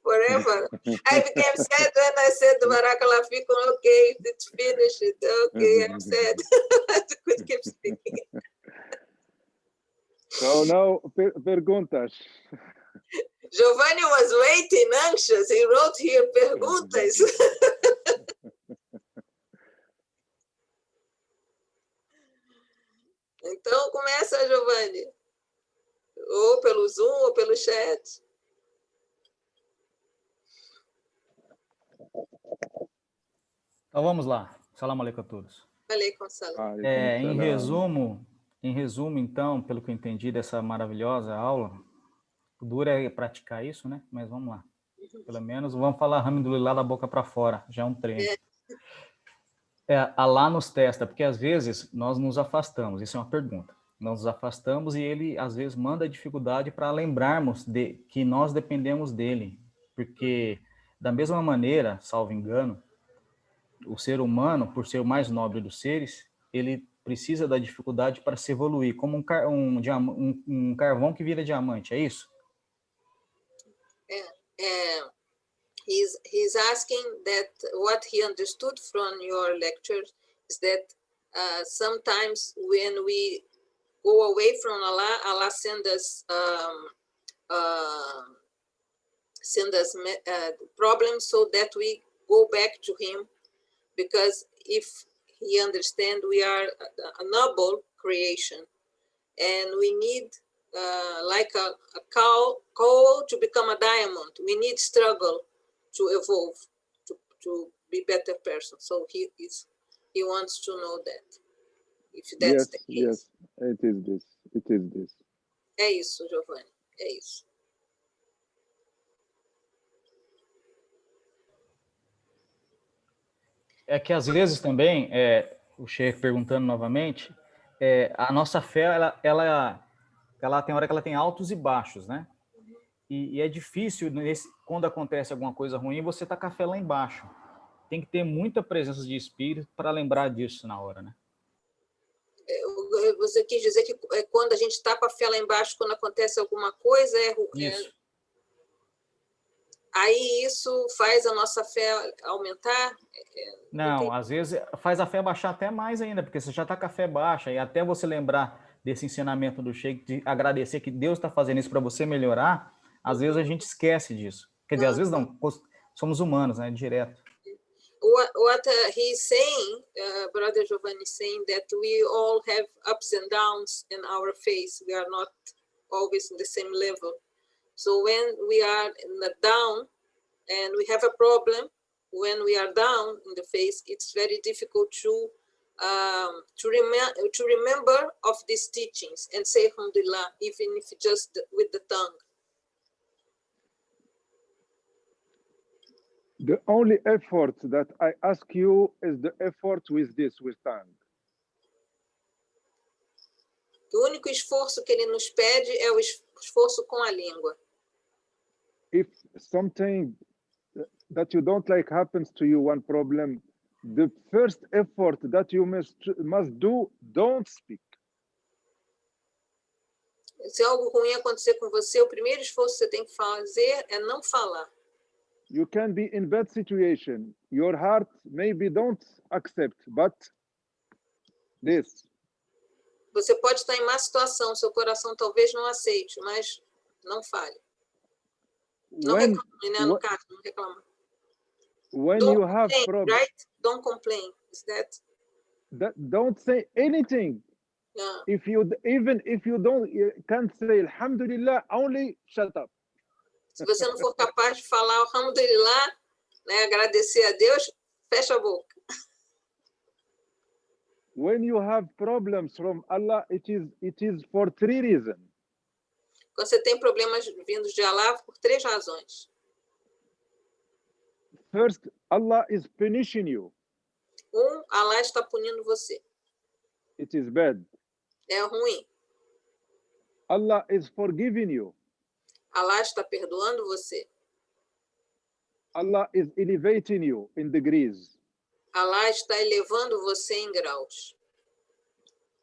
forever. I became sad when I said Barakallahu Fikum, okay, it's finished. Okay, I'm sad. I could keep speaking. So now, perguntas. Giovanni was waiting, anxious. He wrote here perguntas. Então, começa, Giovanni. Ou pelo Zoom, ou pelo chat. Então vamos lá. Salam aleikum a todos. Aleikum salam. Em resumo, então, pelo que eu entendi dessa maravilhosa aula, o duro é praticar isso, né? Mas vamos lá. Pelo menos vamos falar alhamdulillah da boca para fora, já é um treino. Allah nos testa, porque às vezes nós nos afastamos, isso é uma pergunta. Nós nos afastamos e ele às vezes manda dificuldade para lembrarmos que nós dependemos dele, porque da mesma maneira, salvo engano, o ser humano, por ser o mais nobre dos seres, ele precisa da dificuldade para se evoluir, como um carvão que vira diamante, é isso? He's asking that what he understood from your lecture is that sometimes when we go away from Allah, Allah send us problems so that we go back to him, because if he understands we are a noble creation and we need like a coal to become a diamond. We need struggle to evolve, to be better person. So he wants to know that. If that's the case. Yes, it is this. É isso, Giovanni. É isso. É que às vezes também, o Sheikh perguntando novamente, a nossa fé, ela tem hora que ela tem altos e baixos, né? E é difícil, quando acontece alguma coisa ruim, você tá com a fé lá embaixo. Tem que ter muita presença de espírito para lembrar disso na hora, né? Você quis dizer que quando a gente está com a fé lá embaixo, quando acontece alguma coisa, Isso. Aí isso faz a nossa fé aumentar? Não, às vezes faz a fé baixar até mais ainda, porque você já está com a fé baixa, e até você lembrar desse ensinamento do Sheikh, de agradecer que Deus está fazendo isso para você melhorar, às vezes a gente esquece disso. Quer dizer, às vezes não, somos humanos, né? Direto. What he's saying, Brother Giovanni is saying that we all have ups and downs in our faith. We are not always in the same level. So when we are in the down and we have a problem, when we are down in the faith, it's very difficult to remember of these teachings and say Alhamdulillah, even if just with the tongue. The only effort that I ask you is the effort with tongue. O único esforço que ele nos pede é o esforço com a língua. If something that you don't like happens to you, one problem, the first effort that you must do, don't speak. Se algo ruim acontecer com você, o primeiro esforço que você tem que fazer é não falar. You can be in bad situation. Your heart maybe don't accept, but this. Você pode estar em má situação, seu coração talvez não aceite, mas não fale. Não reclame, né? No caso, não reclama. When Don't you have complain, problems, right? Don't complain. Is that? Don't say anything. No. Even if you can't say Alhamdulillah, only shut up. Se você não for capaz de falar Alhamdulillah, né, agradecer a Deus, fecha a boca. When you have problems from Allah, it is for 3 reasons. Quando você tem problemas vindos de Allah, por 3 razões. First, Allah is punishing you. Allah está punindo você. It is bad. É ruim. Allah is forgiving you. Allah está perdoando você. Allah is elevating you in degrees. Allah está elevando você em graus.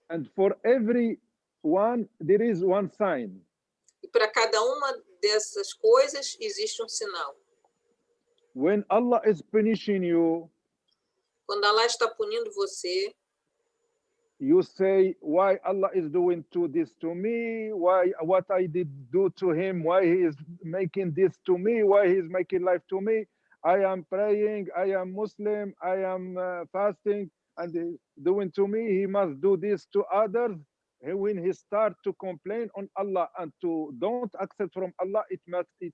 And for every one, there is one sign. E para cada uma dessas coisas existe um sinal. When Allah is punishing you, quando Allah está punindo você, you say, why Allah is doing this to me? Why, what I did do to him? Why he is making this to me? Why he is making life to me? I am praying, I am Muslim, I am fasting, and he doing to me, he must do this to others. When he start to complain on Allah and to don't accept from Allah, it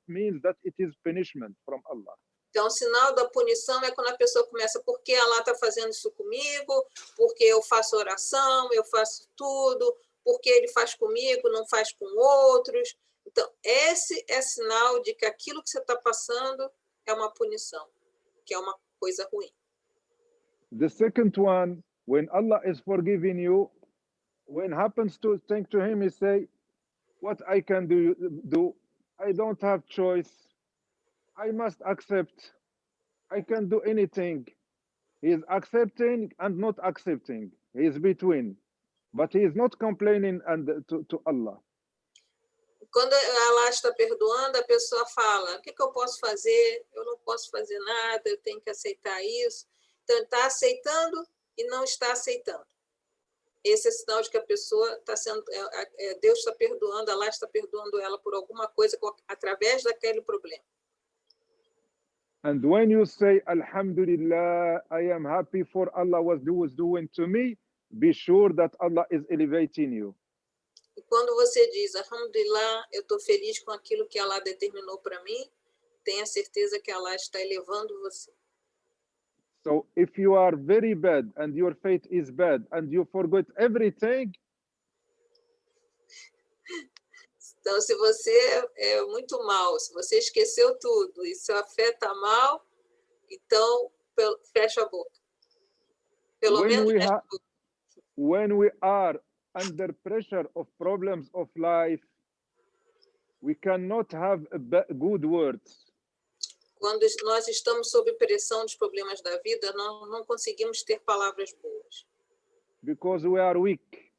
means that it is punishment from Allah. Então, o sinal da punição é quando a pessoa começa, por que Allah está fazendo isso comigo? Porque eu faço oração, eu faço tudo, porque ele faz comigo, não faz com outros. Então, esse é sinal de que aquilo que você está passando é uma punição, que é uma coisa ruim. The second one, when Allah is forgiving you, when happens to think to him, he say, what I can do, I don't have choice. I must accept. I can do anything. He is accepting and not accepting. He is between. But he is not complaining to Allah. Quando Allah está perdoando, a pessoa fala, o que eu posso fazer? Eu não posso fazer nada, eu tenho que aceitar isso. Então, ele está aceitando e não está aceitando. Esse é sinal de que a pessoa está sendo... Deus está perdoando, Allah está perdoando ela por alguma coisa através daquele problema. And when you say, Alhamdulillah, I am happy for Allah was doing to me, be sure that Allah is elevating you. E quando você diz, Alhamdulillah, eu estou feliz com aquilo que Allah determinou para mim, tenha certeza que Allah está elevando você. So if you are very bad and your faith is bad and you forget everything, então, se você é muito mal, se você esqueceu tudo e sua fé está mal, então fecha a boca. Pelo when menos we me have ajudou. when we are under pressure of problems of life, we cannot have good words. Quando nós estamos sob pressão dos problemas da vida, nós não conseguimos ter palavras boas, Because we are weak.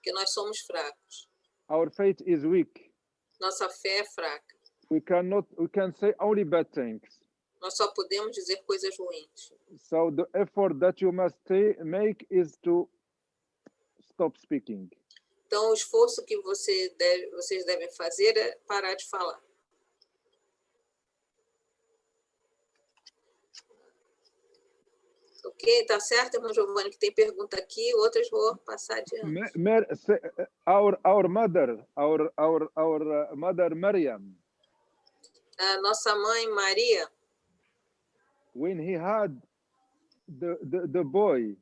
porque nós somos fracos. Our faith is weak. Nossa fé é fraca. We can say only bad things. Nós só podemos dizer coisas ruins. So the effort that you must make is to stop speaking. Então, o esforço que vocês devem fazer é parar de falar. Ok, tá certo, irmão Giovanni, que tem pergunta aqui, outras vou passar adiante. Our mother, mother Maryam, A nossa mãe Maria, when he had the boy,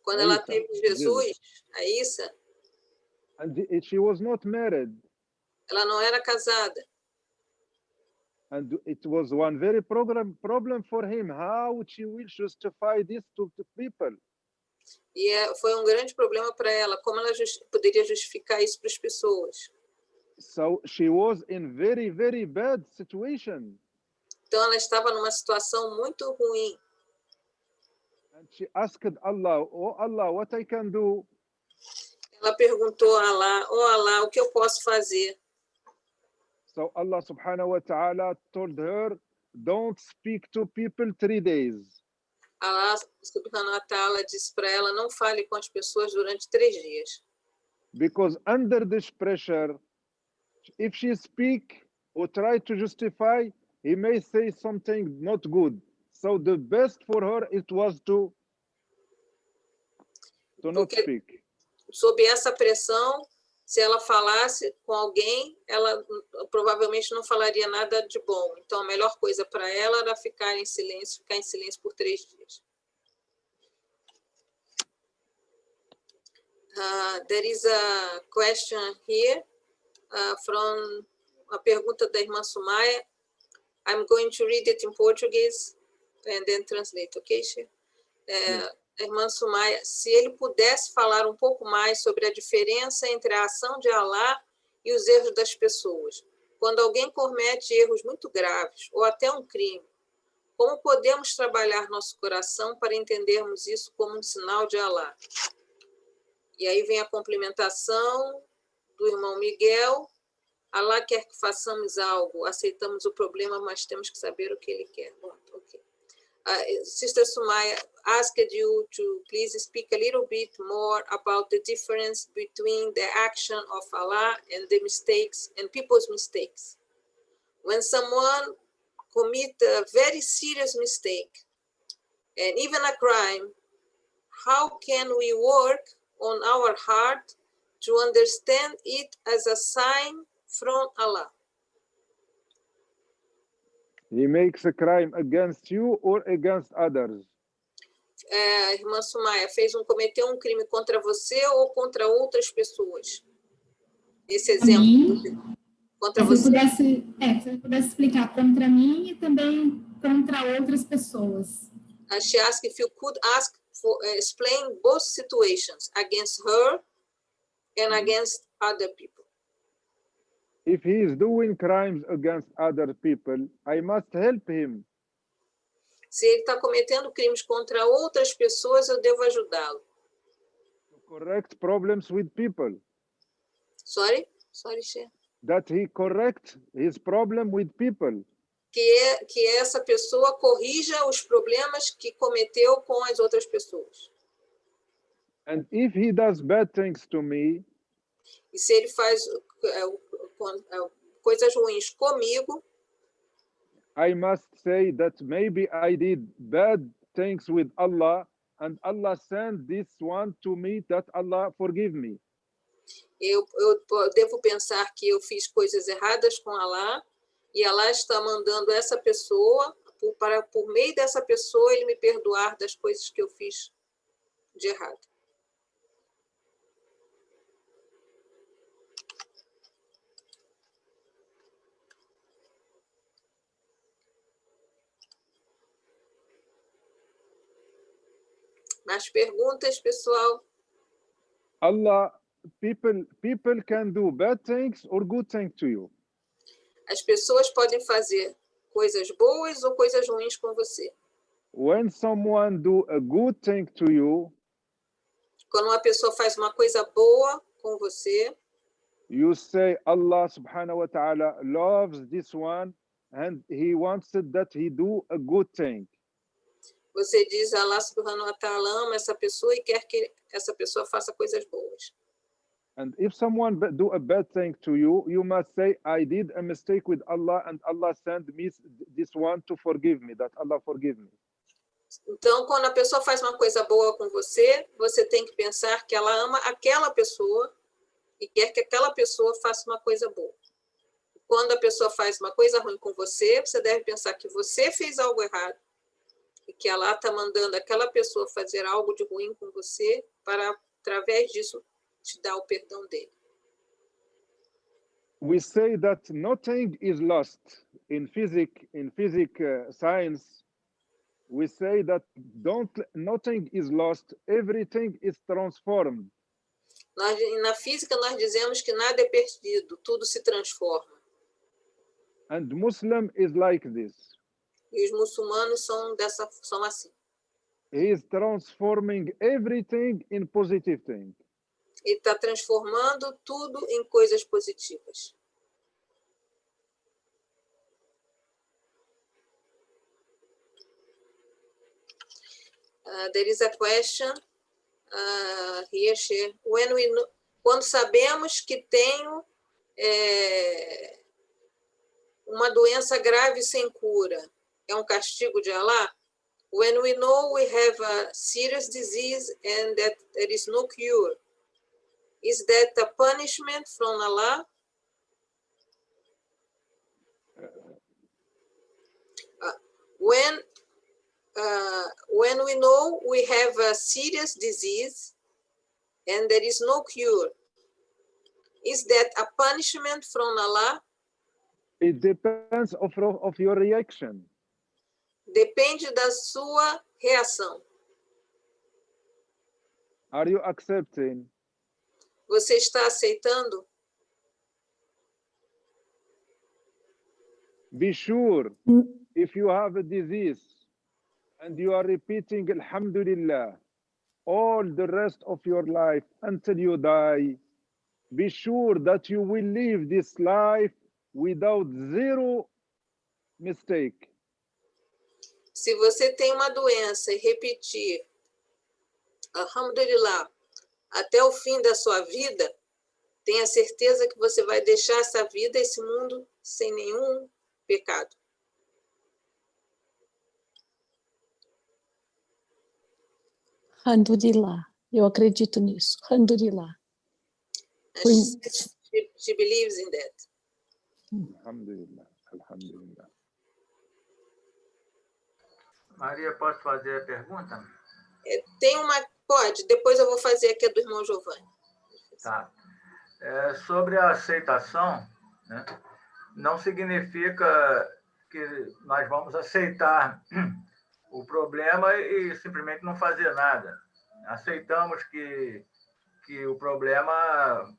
quando ela Isa, teve Jesus, a Issa, and she was not married, ela não era casada. and it was one very problem for him. How she will justify this to people? E foi um grande problema para ela, como ela poderia justificar isso para as pessoas. So she was in very, very bad situation. Então, ela estava numa situação muito ruim. And she asked Allah, oh Allah, what I can do? Ela perguntou a Allah, oh Allah, o que eu posso fazer? So Allah subhanahu wa ta'ala told her, don't speak to people 3 days. Allah subhanahu wa ta'ala disse para ela, não fale com as pessoas durante 3 dias. Because under this pressure, if she speak or try to justify, he may say something not good. So the best for her, it was to not speak. Sob essa pressão, se ela falasse com alguém, ela provavelmente não falaria nada de bom. Então, a melhor coisa para ela era ficar em silêncio por 3 dias. There is a question here from a pergunta da irmã Sumaya. I'm going to read it in Portuguese and then translate, ok, Sheikh? A irmã Sumaya, se ele pudesse falar um pouco mais sobre a diferença entre a ação de Allah e os erros das pessoas. Quando alguém comete erros muito graves ou até um crime, como podemos trabalhar nosso coração para entendermos isso como um sinal de Allah? E aí vem a complementação do irmão Miguel. Allah quer que façamos algo, aceitamos o problema, mas temos que saber o que ele quer. Bom, ok. Sister Sumaya asked you to please speak a little bit more about the difference between the action of Allah and the mistakes and people's mistakes. When someone commits a very serious mistake and even a crime, how can we work on our heart to understand it as a sign from Allah? He makes a crime against you or against others. A irmã Sumaya cometeu um crime contra você ou contra outras pessoas? Esse exemplo contra você. Se eu pudesse explicar contra mim e também contra outras pessoas. She asked if you could explain both situations against her and against other people. If he is doing crimes against other people, I must help him. Se ele está cometendo crimes contra outras pessoas, eu devo ajudá-lo. To correct problems with people. Sorry, Sheikh. That he correct his problem with people. Que essa pessoa corrija os problemas que cometeu com as outras pessoas. And if he does bad things to me, e se ele faz coisas ruins comigo, I must say that maybe I did bad things with Allah and Allah sent this one to me that Allah forgive me. Eu devo pensar que eu fiz coisas erradas com Allah e Allah está mandando essa pessoa para por meio dessa pessoa ele me perdoar das coisas que eu fiz de errado. Mais perguntas, pessoal? Allah, people can do bad things or good things to you. As pessoas podem fazer coisas boas ou coisas ruins com você. When someone do a good thing to you, Quando uma pessoa faz uma coisa boa com você, you say Allah subhanahu wa ta'ala loves this one and he wants that he do a good thing. você diz Allah subhanahu wa ta'ala ama essa pessoa e quer que essa pessoa faça coisas boas. And if someone do a bad thing to you, you must say, I did a mistake with Allah and Allah sent me this one to forgive me, that Allah forgive me. Então, quando a pessoa faz uma coisa boa com você, você tem que pensar que ela ama aquela pessoa e quer que aquela pessoa faça uma coisa boa. Quando a pessoa faz uma coisa ruim com você, você deve pensar que você fez algo errado e que Allah está mandando aquela pessoa fazer algo de ruim com você para, através disso, te dar o perdão dele. We say that nothing is lost in physics, science. We say that nothing is lost, everything is transformed. Na física, nós dizemos que nada é perdido, tudo se transforma. And Muslim is like this. E os muçulmanos são assim. He is transforming everything in positive thing. Ele está transformando tudo em coisas positivas. There is a question here. Quando sabemos que tenho uma doença grave sem cura, é um castigo de Allah? When we know we have a serious disease and that there is no cure, is that a punishment from Allah? When we know we have a serious disease and there is no cure, is that a punishment from Allah? It depends of your reaction. Depende da sua reação. Are you accepting? Você está aceitando? Be sure, if you have a disease and you are repeating Alhamdulillah all the rest of your life until you die, be sure that you will live this life without zero mistake. Se você tem uma doença e repetir Alhamdulillah até o fim da sua vida, tenha certeza que você vai deixar essa vida, esse mundo, sem nenhum pecado. Alhamdulillah. Eu acredito nisso. Alhamdulillah. She believes in that. Alhamdulillah. Alhamdulillah. Maria, posso fazer a pergunta? Tem uma... Pode, depois eu vou fazer aqui a do irmão Giovanni. Tá. Sobre a aceitação, né, não significa que nós vamos aceitar o problema e simplesmente não fazer nada. Aceitamos que o problema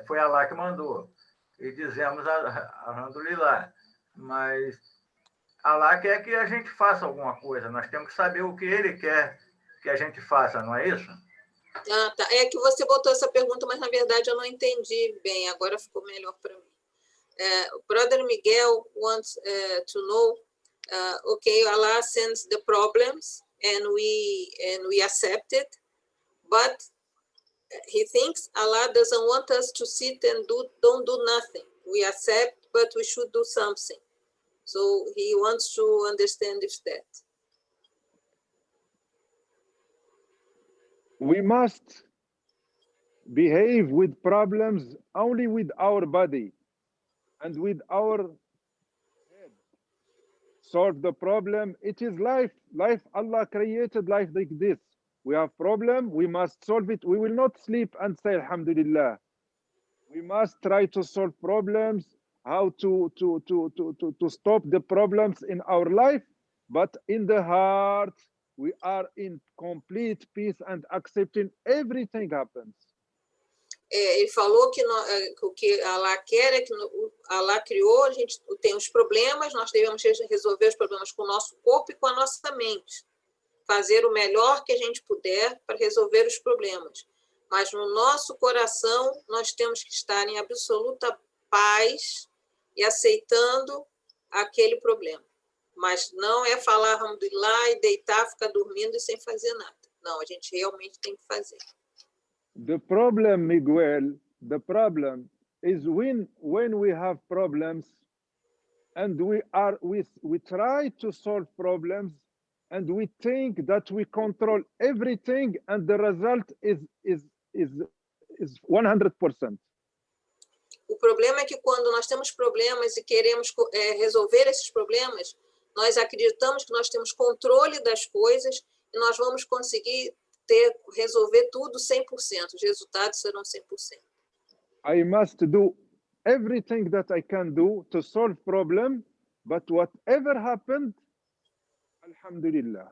foi Allah que mandou e dizemos Alhamdulillah, mas Allah quer que a gente faça alguma coisa, nós temos que saber o que Ele quer que a gente faça, não é isso? Ah, tá. É que você botou essa pergunta, mas na verdade eu não entendi bem, agora ficou melhor para mim. Brother Miguel wants to know, okay, Allah sends the problems and we accept it, but he thinks Allah doesn't want us to sit and don't do nothing. We accept, but we should do something. So he wants to understand if that. We must behave with problems only with our body and with our head. Solve the problem. It is life. Allah created life like this. We have problem, we must solve it. We will not sleep and say Alhamdulillah. We must try to solve problems, how to stop the problems in our life, but in the heart, we are in complete peace and accepting everything happens. Ele falou que o que Allah quer é que Allah criou, a gente tem os problemas, nós devemos resolver os problemas com o nosso corpo e com a nossa mente. Fazer o melhor que a gente puder para resolver os problemas. Mas no nosso coração, nós temos que estar em absoluta paz e aceitando aquele problema. Mas não é falar alhamdulillah e deitar, ficar dormindo e sem fazer nada. Não, a gente realmente tem que fazer. The problem, Miguel, the problem is when we have problems and we try to solve problems and we think that we control everything and the result is 100%. O problema é que quando nós temos problemas e queremos resolver esses problemas, nós acreditamos que nós temos controle das coisas e nós vamos conseguir resolver tudo 100%. Os resultados serão 100%. I must do everything that I can do to solve problem, but whatever happened, alhamdulillah.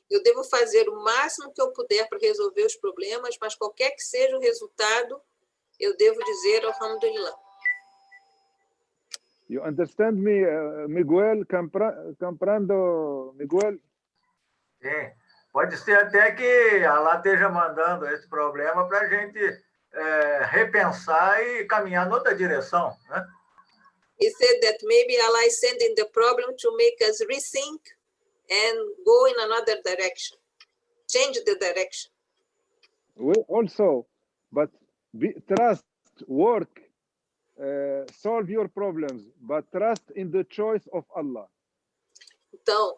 Eu devo fazer o máximo que eu puder para resolver os problemas, mas qualquer que seja o resultado, eu devo dizer alhamdulillah. You understand me, Miguel? Comprando, Miguel? Sim. Pode ser até que Allah esteja mandando esse problema para a gente repensar e caminhar em outra direção, né? He said that maybe Allah is sending the problem to make us rethink and go in another direction, change the direction. We also, but trust, work, solve your problems, but trust in the choice of Allah. Então,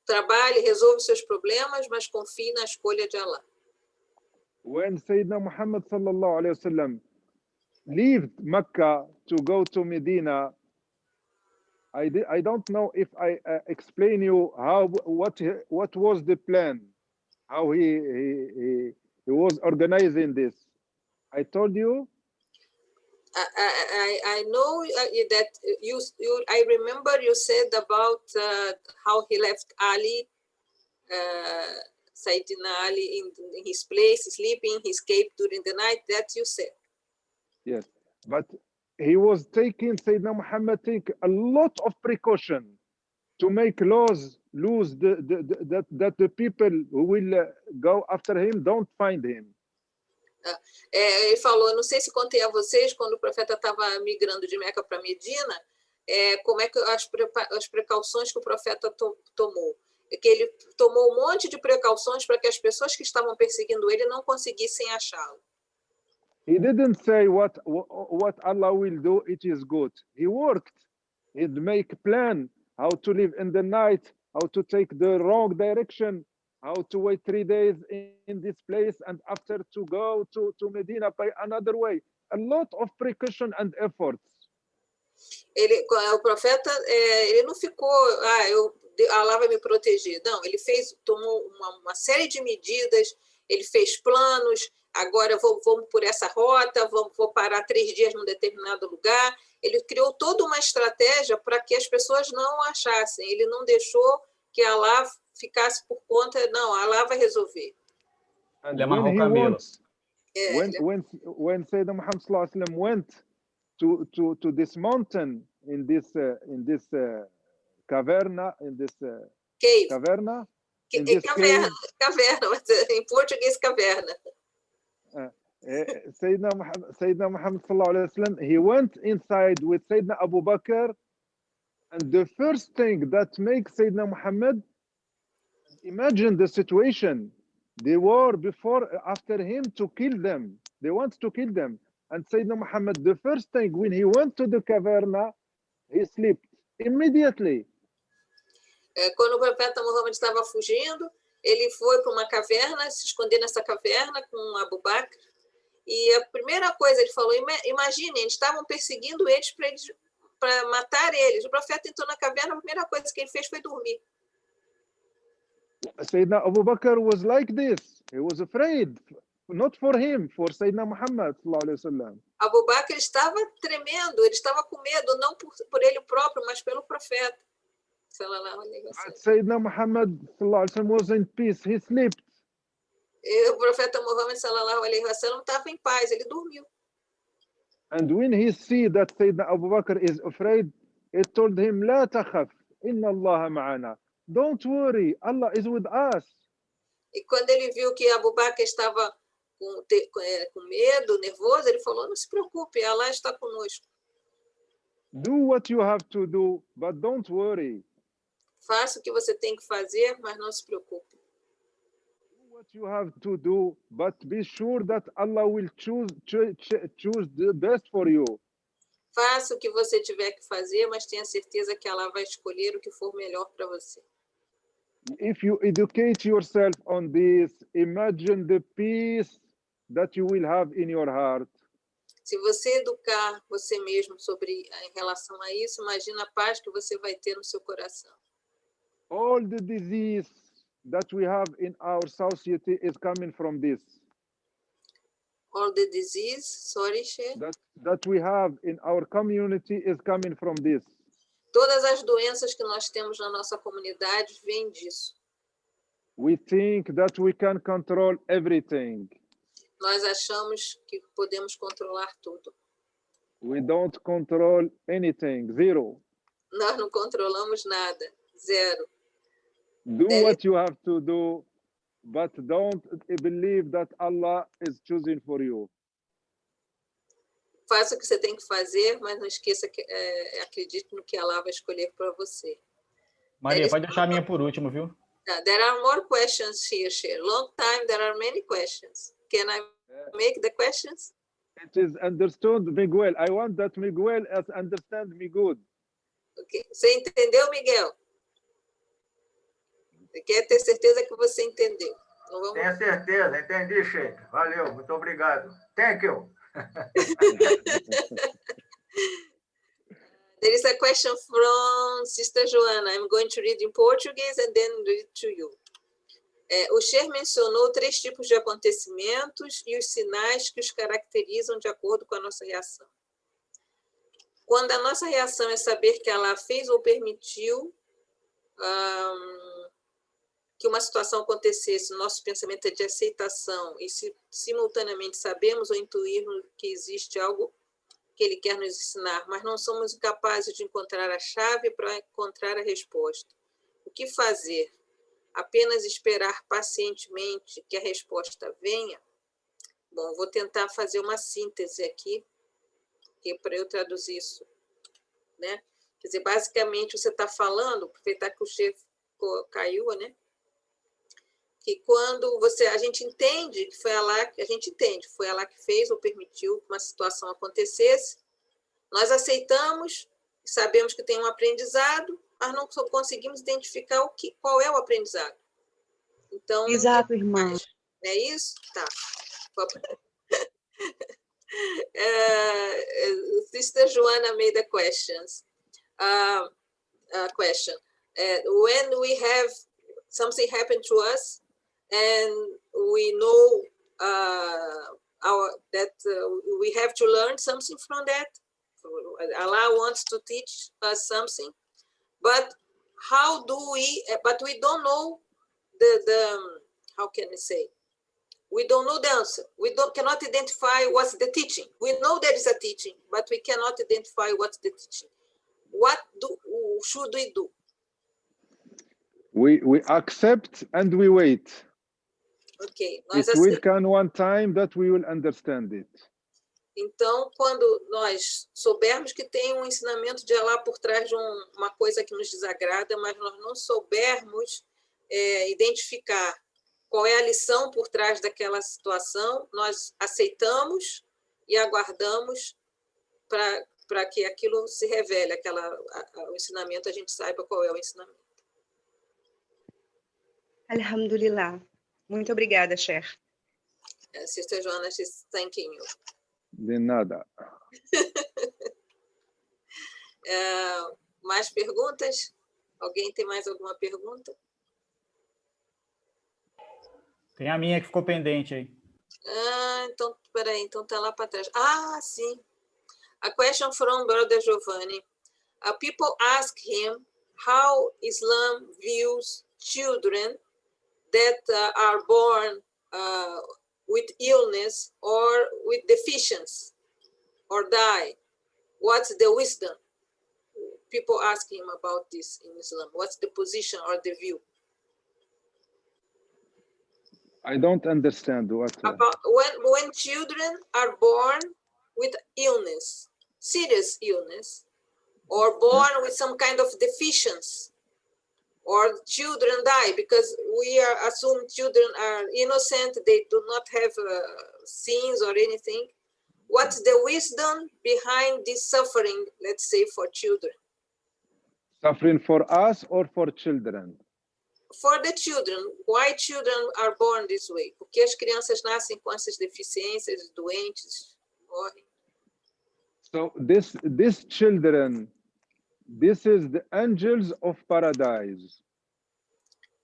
trabalhe, resolva seus problemas, mas confie na escolha de Allah. When Sayyidina Muhammad sallallahu alayhi wa sallam left Mecca to go to Medina, I don't know if I explain you what was the plan, how he was organizing this. I told you. I know that I remember you said about how he left Ali, Sayyidina Ali in his place, sleeping, he escaped during the night. That you said. Yes, but he was taking, Sayyidina Muhammad take a lot of precaution to make laws that the people who will go after him don't find him. Ele falou, eu não sei se contei a vocês, quando o profeta estava migrando de Meca para Medina, como é que as precauções que o profeta tomou. É que ele tomou um monte de precauções para que as pessoas que estavam perseguindo ele não conseguissem achá-lo. He didn't say what Allah will do, it is good. He worked. He'd make plan how to live in the night, how to take the wrong direction, how to wait 3 days in this place and after to go to Medina by another way. A lot of precaution and efforts. O profeta, ele não ficou, Allah vai me proteger. Não, ele tomou uma série de medidas, ele fez planos, agora vamos por essa rota, vou parar 3 dias num determinado lugar. Ele criou toda uma estratégia para que as pessoas não achassem. Ele não deixou que Allah ficasse por conta, não, Allah vai resolver. And when Sayyidina Muhammad sallallahu alaihi wasallam went to this mountain in this caverna, in this cave. Caverna, in this caverna, mas em português caverna. Sayyidina Muhammad sallallahu alaihi wasallam, he went inside with Sayyidina Abu Bakr, and the first thing that makes Sayyidina Muhammad, imagine the situation. They were after him to kill them. They want to kill them. And Sayyidina Muhammad, the first thing when he went to the caverna, he slept immediately. Quando o profeta Muhammad estava fugindo, ele foi para uma caverna, se esconder nessa caverna com Abu Bakr. E a primeira coisa ele falou, imaginem, eles estavam perseguindo eles para matar eles. O profeta entrou na caverna, a primeira coisa que ele fez foi dormir. Sayyidina Abu Bakr was like this. He was afraid, not for him, for Sayyidina Muhammad sallallahu alaihi wasallam. Abu Bakr estava tremendo, ele estava com medo, não por ele próprio, mas pelo profeta. sallallahu alaihi But wasallam. Sayyidina Muhammad sallallahu alaihi wasallam was in peace. He slept. E o profeta Muhammad sallallahu alaihi wasallam estava em paz, ele dormiu. And when he see that Sayyidina Abu Bakr is afraid, he told him, لا تخف, إن الله معنا. Don't worry, Allah is with us. E quando ele viu que Abu Bakr estava com medo, nervoso, ele falou, não se preocupe, Allah está conosco. Do what you have to do, but don't worry. Faça o que você tem que fazer, mas não se preocupe. Do what you have to do, but be sure that Allah will choose the best for you. Faça o que você tiver que fazer, mas tenha certeza que Allah vai escolher o que for melhor para você. If you educate yourself on this, imagine the peace that you will have in your heart. Se você educar você mesmo em relação a isso, imagina a paz que você vai ter no seu coração. All the disease that we have in our society is coming from this. All the disease, sorry, Sheikh. That we have in our community is coming from this. Todas as doenças que nós temos na nossa comunidade vêm disso. We think that we can control everything. Nós achamos que podemos controlar tudo. We don't control anything, zero. Nós não controlamos nada, zero. Do what you have to do, but don't believe that Allah is choosing for you. Faça o que você tem que fazer, mas não esqueça que acredite no que Allah vai escolher para você. Maria, pode deixar a minha por último, viu? There are more questions here, Sheikh. Long time, there are many questions. Can I make the questions? It is understood, Miguel. I want that Miguel understand me good. Okay. Você entendeu, Miguel? Você quer ter certeza que você entendeu. Então, vamos... Tenho certeza, entendi, Sheikh. Valeu, muito obrigado. Thank you. There is a question from Sister Joana. I'm going to read in Portuguese and then read to you. O Sheikh mencionou 3 tipos de acontecimentos e os sinais que os caracterizam de acordo com a nossa reação. Quando a nossa reação é saber que Allah fez ou permitiu que uma situação acontecesse, nosso pensamento é de aceitação e simultaneamente sabemos ou intuirmos que existe algo que ele quer nos ensinar, mas não somos capazes de encontrar a chave para encontrar a resposta. O que fazer? Apenas esperar pacientemente que a resposta venha? Bom, vou tentar fazer uma síntese aqui, para eu traduzir isso, né? Quer dizer, basicamente, você está falando, aproveitar que o chefe caiu, né? Que quando a gente entende que foi Allah que fez ou permitiu que uma situação acontecesse, nós aceitamos, sabemos que tem um aprendizado, mas não conseguimos identificar qual é o aprendizado. Então, exato, irmã. É isso? Tá. Sister Joanna made a question. When we have something happen to us, and we know that we have to learn something from that. Allah wants to teach us something, but how do we? But we don't know the how can we say? We don't know the answer. We cannot identify what's the teaching. We know there is a teaching, but we cannot identify what's the teaching. What should we do? We accept and we wait. Okay. It will come one time that we will understand it. Então, quando nós soubermos que tem um ensinamento de Allah por trás de uma coisa que nos desagrada, mas nós não soubermos identificar qual é a lição por trás daquela situação, nós aceitamos e aguardamos para que aquilo se revele, o ensinamento, a gente saiba qual é o ensinamento. Alhamdulillah. Muito obrigada, Sheikh. Sister Joana, she's thanking you. De nada. Mais perguntas? Alguém tem mais alguma pergunta? Tem a minha que ficou pendente aí. Então, peraí, então tá lá para trás. Sim. A question from Brother Giovanni. People ask him how Islam views children that are born with illness or with deficiency or die. What's the wisdom? People ask him about this in Islam. What's the position or the view? I don't understand what. About when children are born with illness, serious illness, or born with some kind of deficiency, or children die, because we assume children are innocent, they do not have sins or anything. What's the wisdom behind this suffering, let's say, for children? Suffering for us or for children? For the children. Why children are born this way? Porque as crianças nascem com essas deficiências, doentes, morrem. So this children, this is the angels of paradise.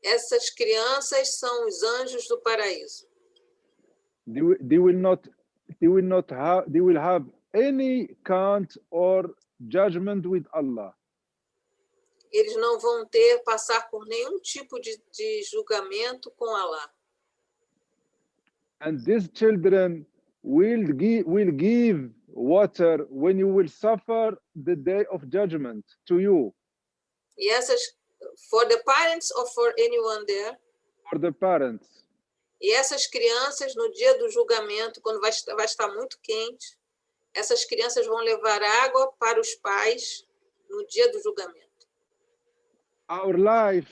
Essas crianças são os anjos do paraíso. They will have any count or judgment with Allah. Eles não vão passar por nenhum tipo de julgamento com Allah. And these children will give water when you will suffer the day of judgment to you. E essas, for the parents or for anyone there? For the parents. E essas crianças, no dia do julgamento, quando vai estar muito quente, essas crianças vão levar água para os pais no dia do julgamento. Our life,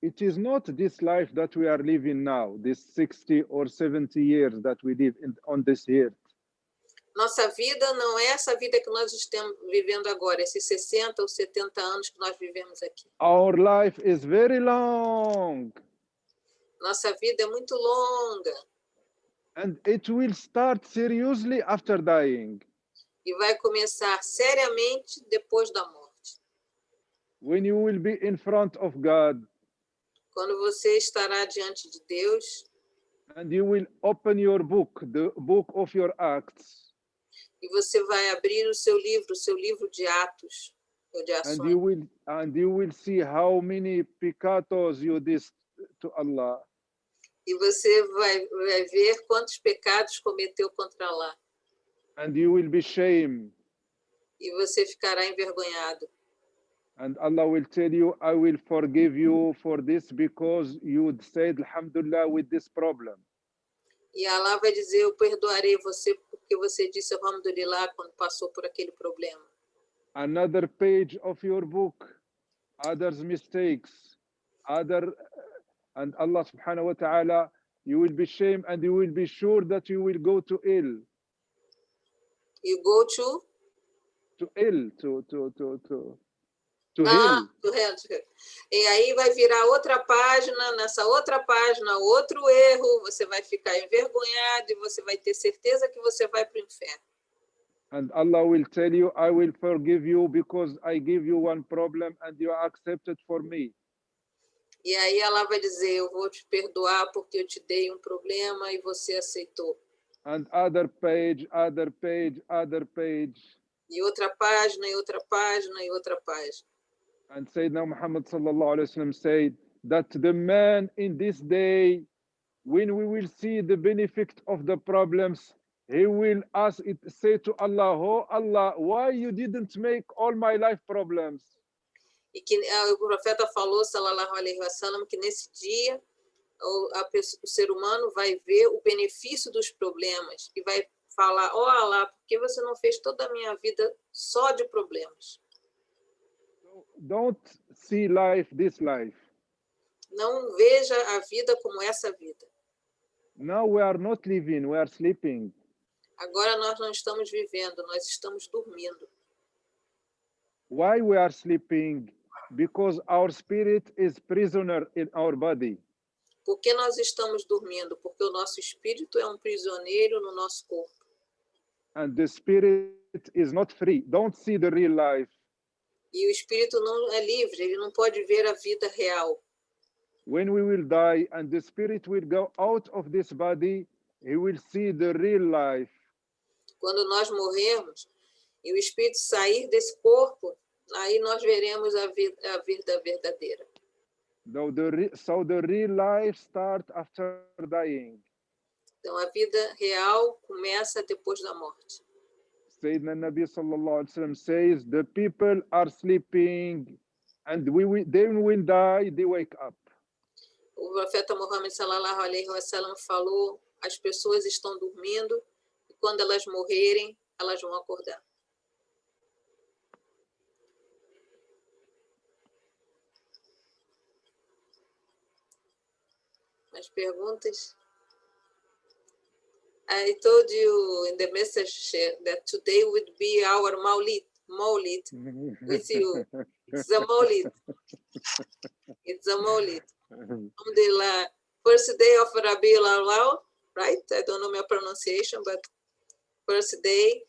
it is not this life that we are living now, this 60 or 70 years that we live on this earth. Nossa vida não é essa vida que nós estamos vivendo agora, esses 60 ou 70 anos que nós vivemos aqui. Our life is very long. Nossa vida é muito longa. And it will start seriously after dying. E vai começar seriamente depois da morte. When you will be in front of God. Quando você estará diante de Deus. And you will open your book, the book of your acts. E você vai abrir o seu livro de atos ou de ações. And you will see how many pecados you did to Allah. E você vai ver quantos pecados cometeu contra Allah. And you will be shamed. E você ficará envergonhado. And Allah will tell you, I will forgive you for this because you said Alhamdulillah with this problem. E Allah vai dizer, eu perdoarei você porque você disse Alhamdulillah quando passou por aquele problema. Another page of your book, others' mistakes, and Allah subhanahu wa ta'ala, you will be shamed and you will be sure that you will go to hell. You go to? To hell, to hell. To hell. E aí vai virar outra página, nessa outra página, outro erro, você vai ficar envergonhado e você vai ter certeza que você vai para o inferno. And Allah will tell you, I will forgive you because I give you one problem and you accepted for me. E aí ela vai dizer, eu vou te perdoar porque eu te dei um problema e você aceitou. And other page, other page, other page. E outra página, e outra página, e outra página. And Sayyidina Muhammad sallallahu alaihi wasallam said that the man in this day, when we will see the benefit of the problems, he will say to Allah, oh Allah, why you didn't make all my life problems? E que o profeta falou, sallallahu alaihi wasallam, que nesse dia o ser humano vai ver o benefício dos problemas e vai falar, oh Allah, por que você não fez toda a minha vida só de problemas? Don't see life, this life. Não veja a vida como essa vida. Now we are not living, we are sleeping. Agora nós não estamos vivendo, nós estamos dormindo. Why we are sleeping? Because our spirit is prisoner in our body. Por que nós estamos dormindo? Porque o nosso espírito é um prisioneiro no nosso corpo. And the spirit is not free. Don't see the real life. E o espírito não é livre, ele não pode ver a vida real. When we will die and the spirit will go out of this body, he will see the real life. Quando nós morrermos e o espírito sair desse corpo, Aí nós veremos a vida verdadeira. So the real life starts after dying. Então, a vida real começa depois da morte. Sayyidina Nabi sallallahu alaihi wasallam says, the people are sleeping and they will die, they wake up. O profeta Muhammad sallallahu alaihi wasallam falou, as pessoas estão dormindo e quando elas morrerem, elas vão acordar. Mais perguntas? I told you in the message that today would be our Maulid with you. It's a Maulid. It's a Maulid. Alhamdulillah. First day of Rabiul Awwal, right? I don't know my pronunciation, but first day,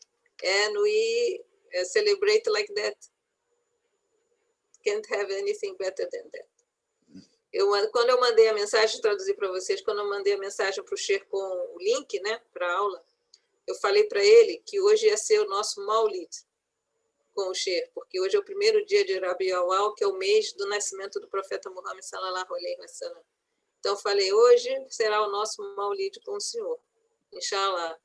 and we celebrate like that. Can't have anything better than that. Quando eu mandei a mensagem, traduzir para vocês, quando eu mandei a mensagem para o Sheikh com o link, né, para a aula, eu falei para ele que hoje ia ser o nosso Maulid com o Sheikh, porque hoje é o primeiro dia de Rabiul Awwal, que é o mês do nascimento do profeta Muhammad sallallahu alaihi wasallam. Então eu falei, hoje será o nosso Maulid com o senhor. Inshallah.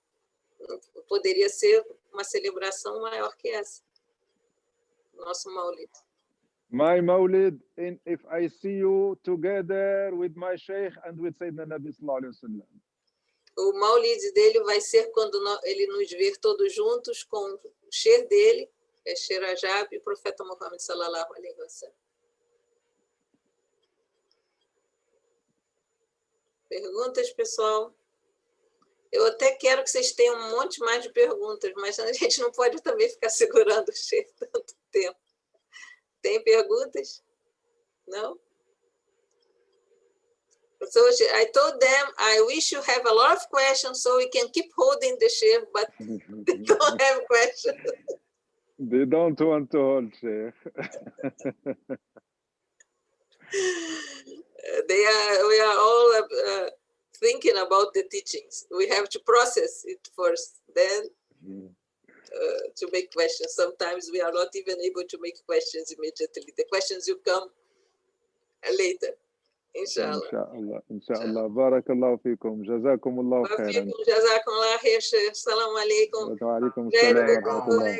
Poderia ser uma celebração maior que essa. Nosso Maulid. My Maulid, if I see you together with my Sheikh and with Sayyidina Nabi sallallahu alaihi wasallam. O Maulid dele vai ser quando ele nos ver todos juntos com o Sheikh dele, é Sheikh Rajab, e o profeta Muhammad sallallahu alaihi wasallam. Perguntas, pessoal? Eu até quero que vocês tenham um monte mais de perguntas, mas a gente não pode também ficar segurando o Sheikh tanto tempo. Tem perguntas? No? So I told them, I wish you have a lot of questions so we can keep holding the Sheikh, but they don't have questions. They don't want to hold Sheikh. We are all thinking about the teachings. We have to process it first, then to make questions. Sometimes we are not even able to make questions immediately. The questions will come later, inshallah. Inshallah. Barakallahu fikum. Jazakumullahu khairan. Jazakumullah khair. Assalamu alaikum. Wa alaikum assalam wa rahmatullah.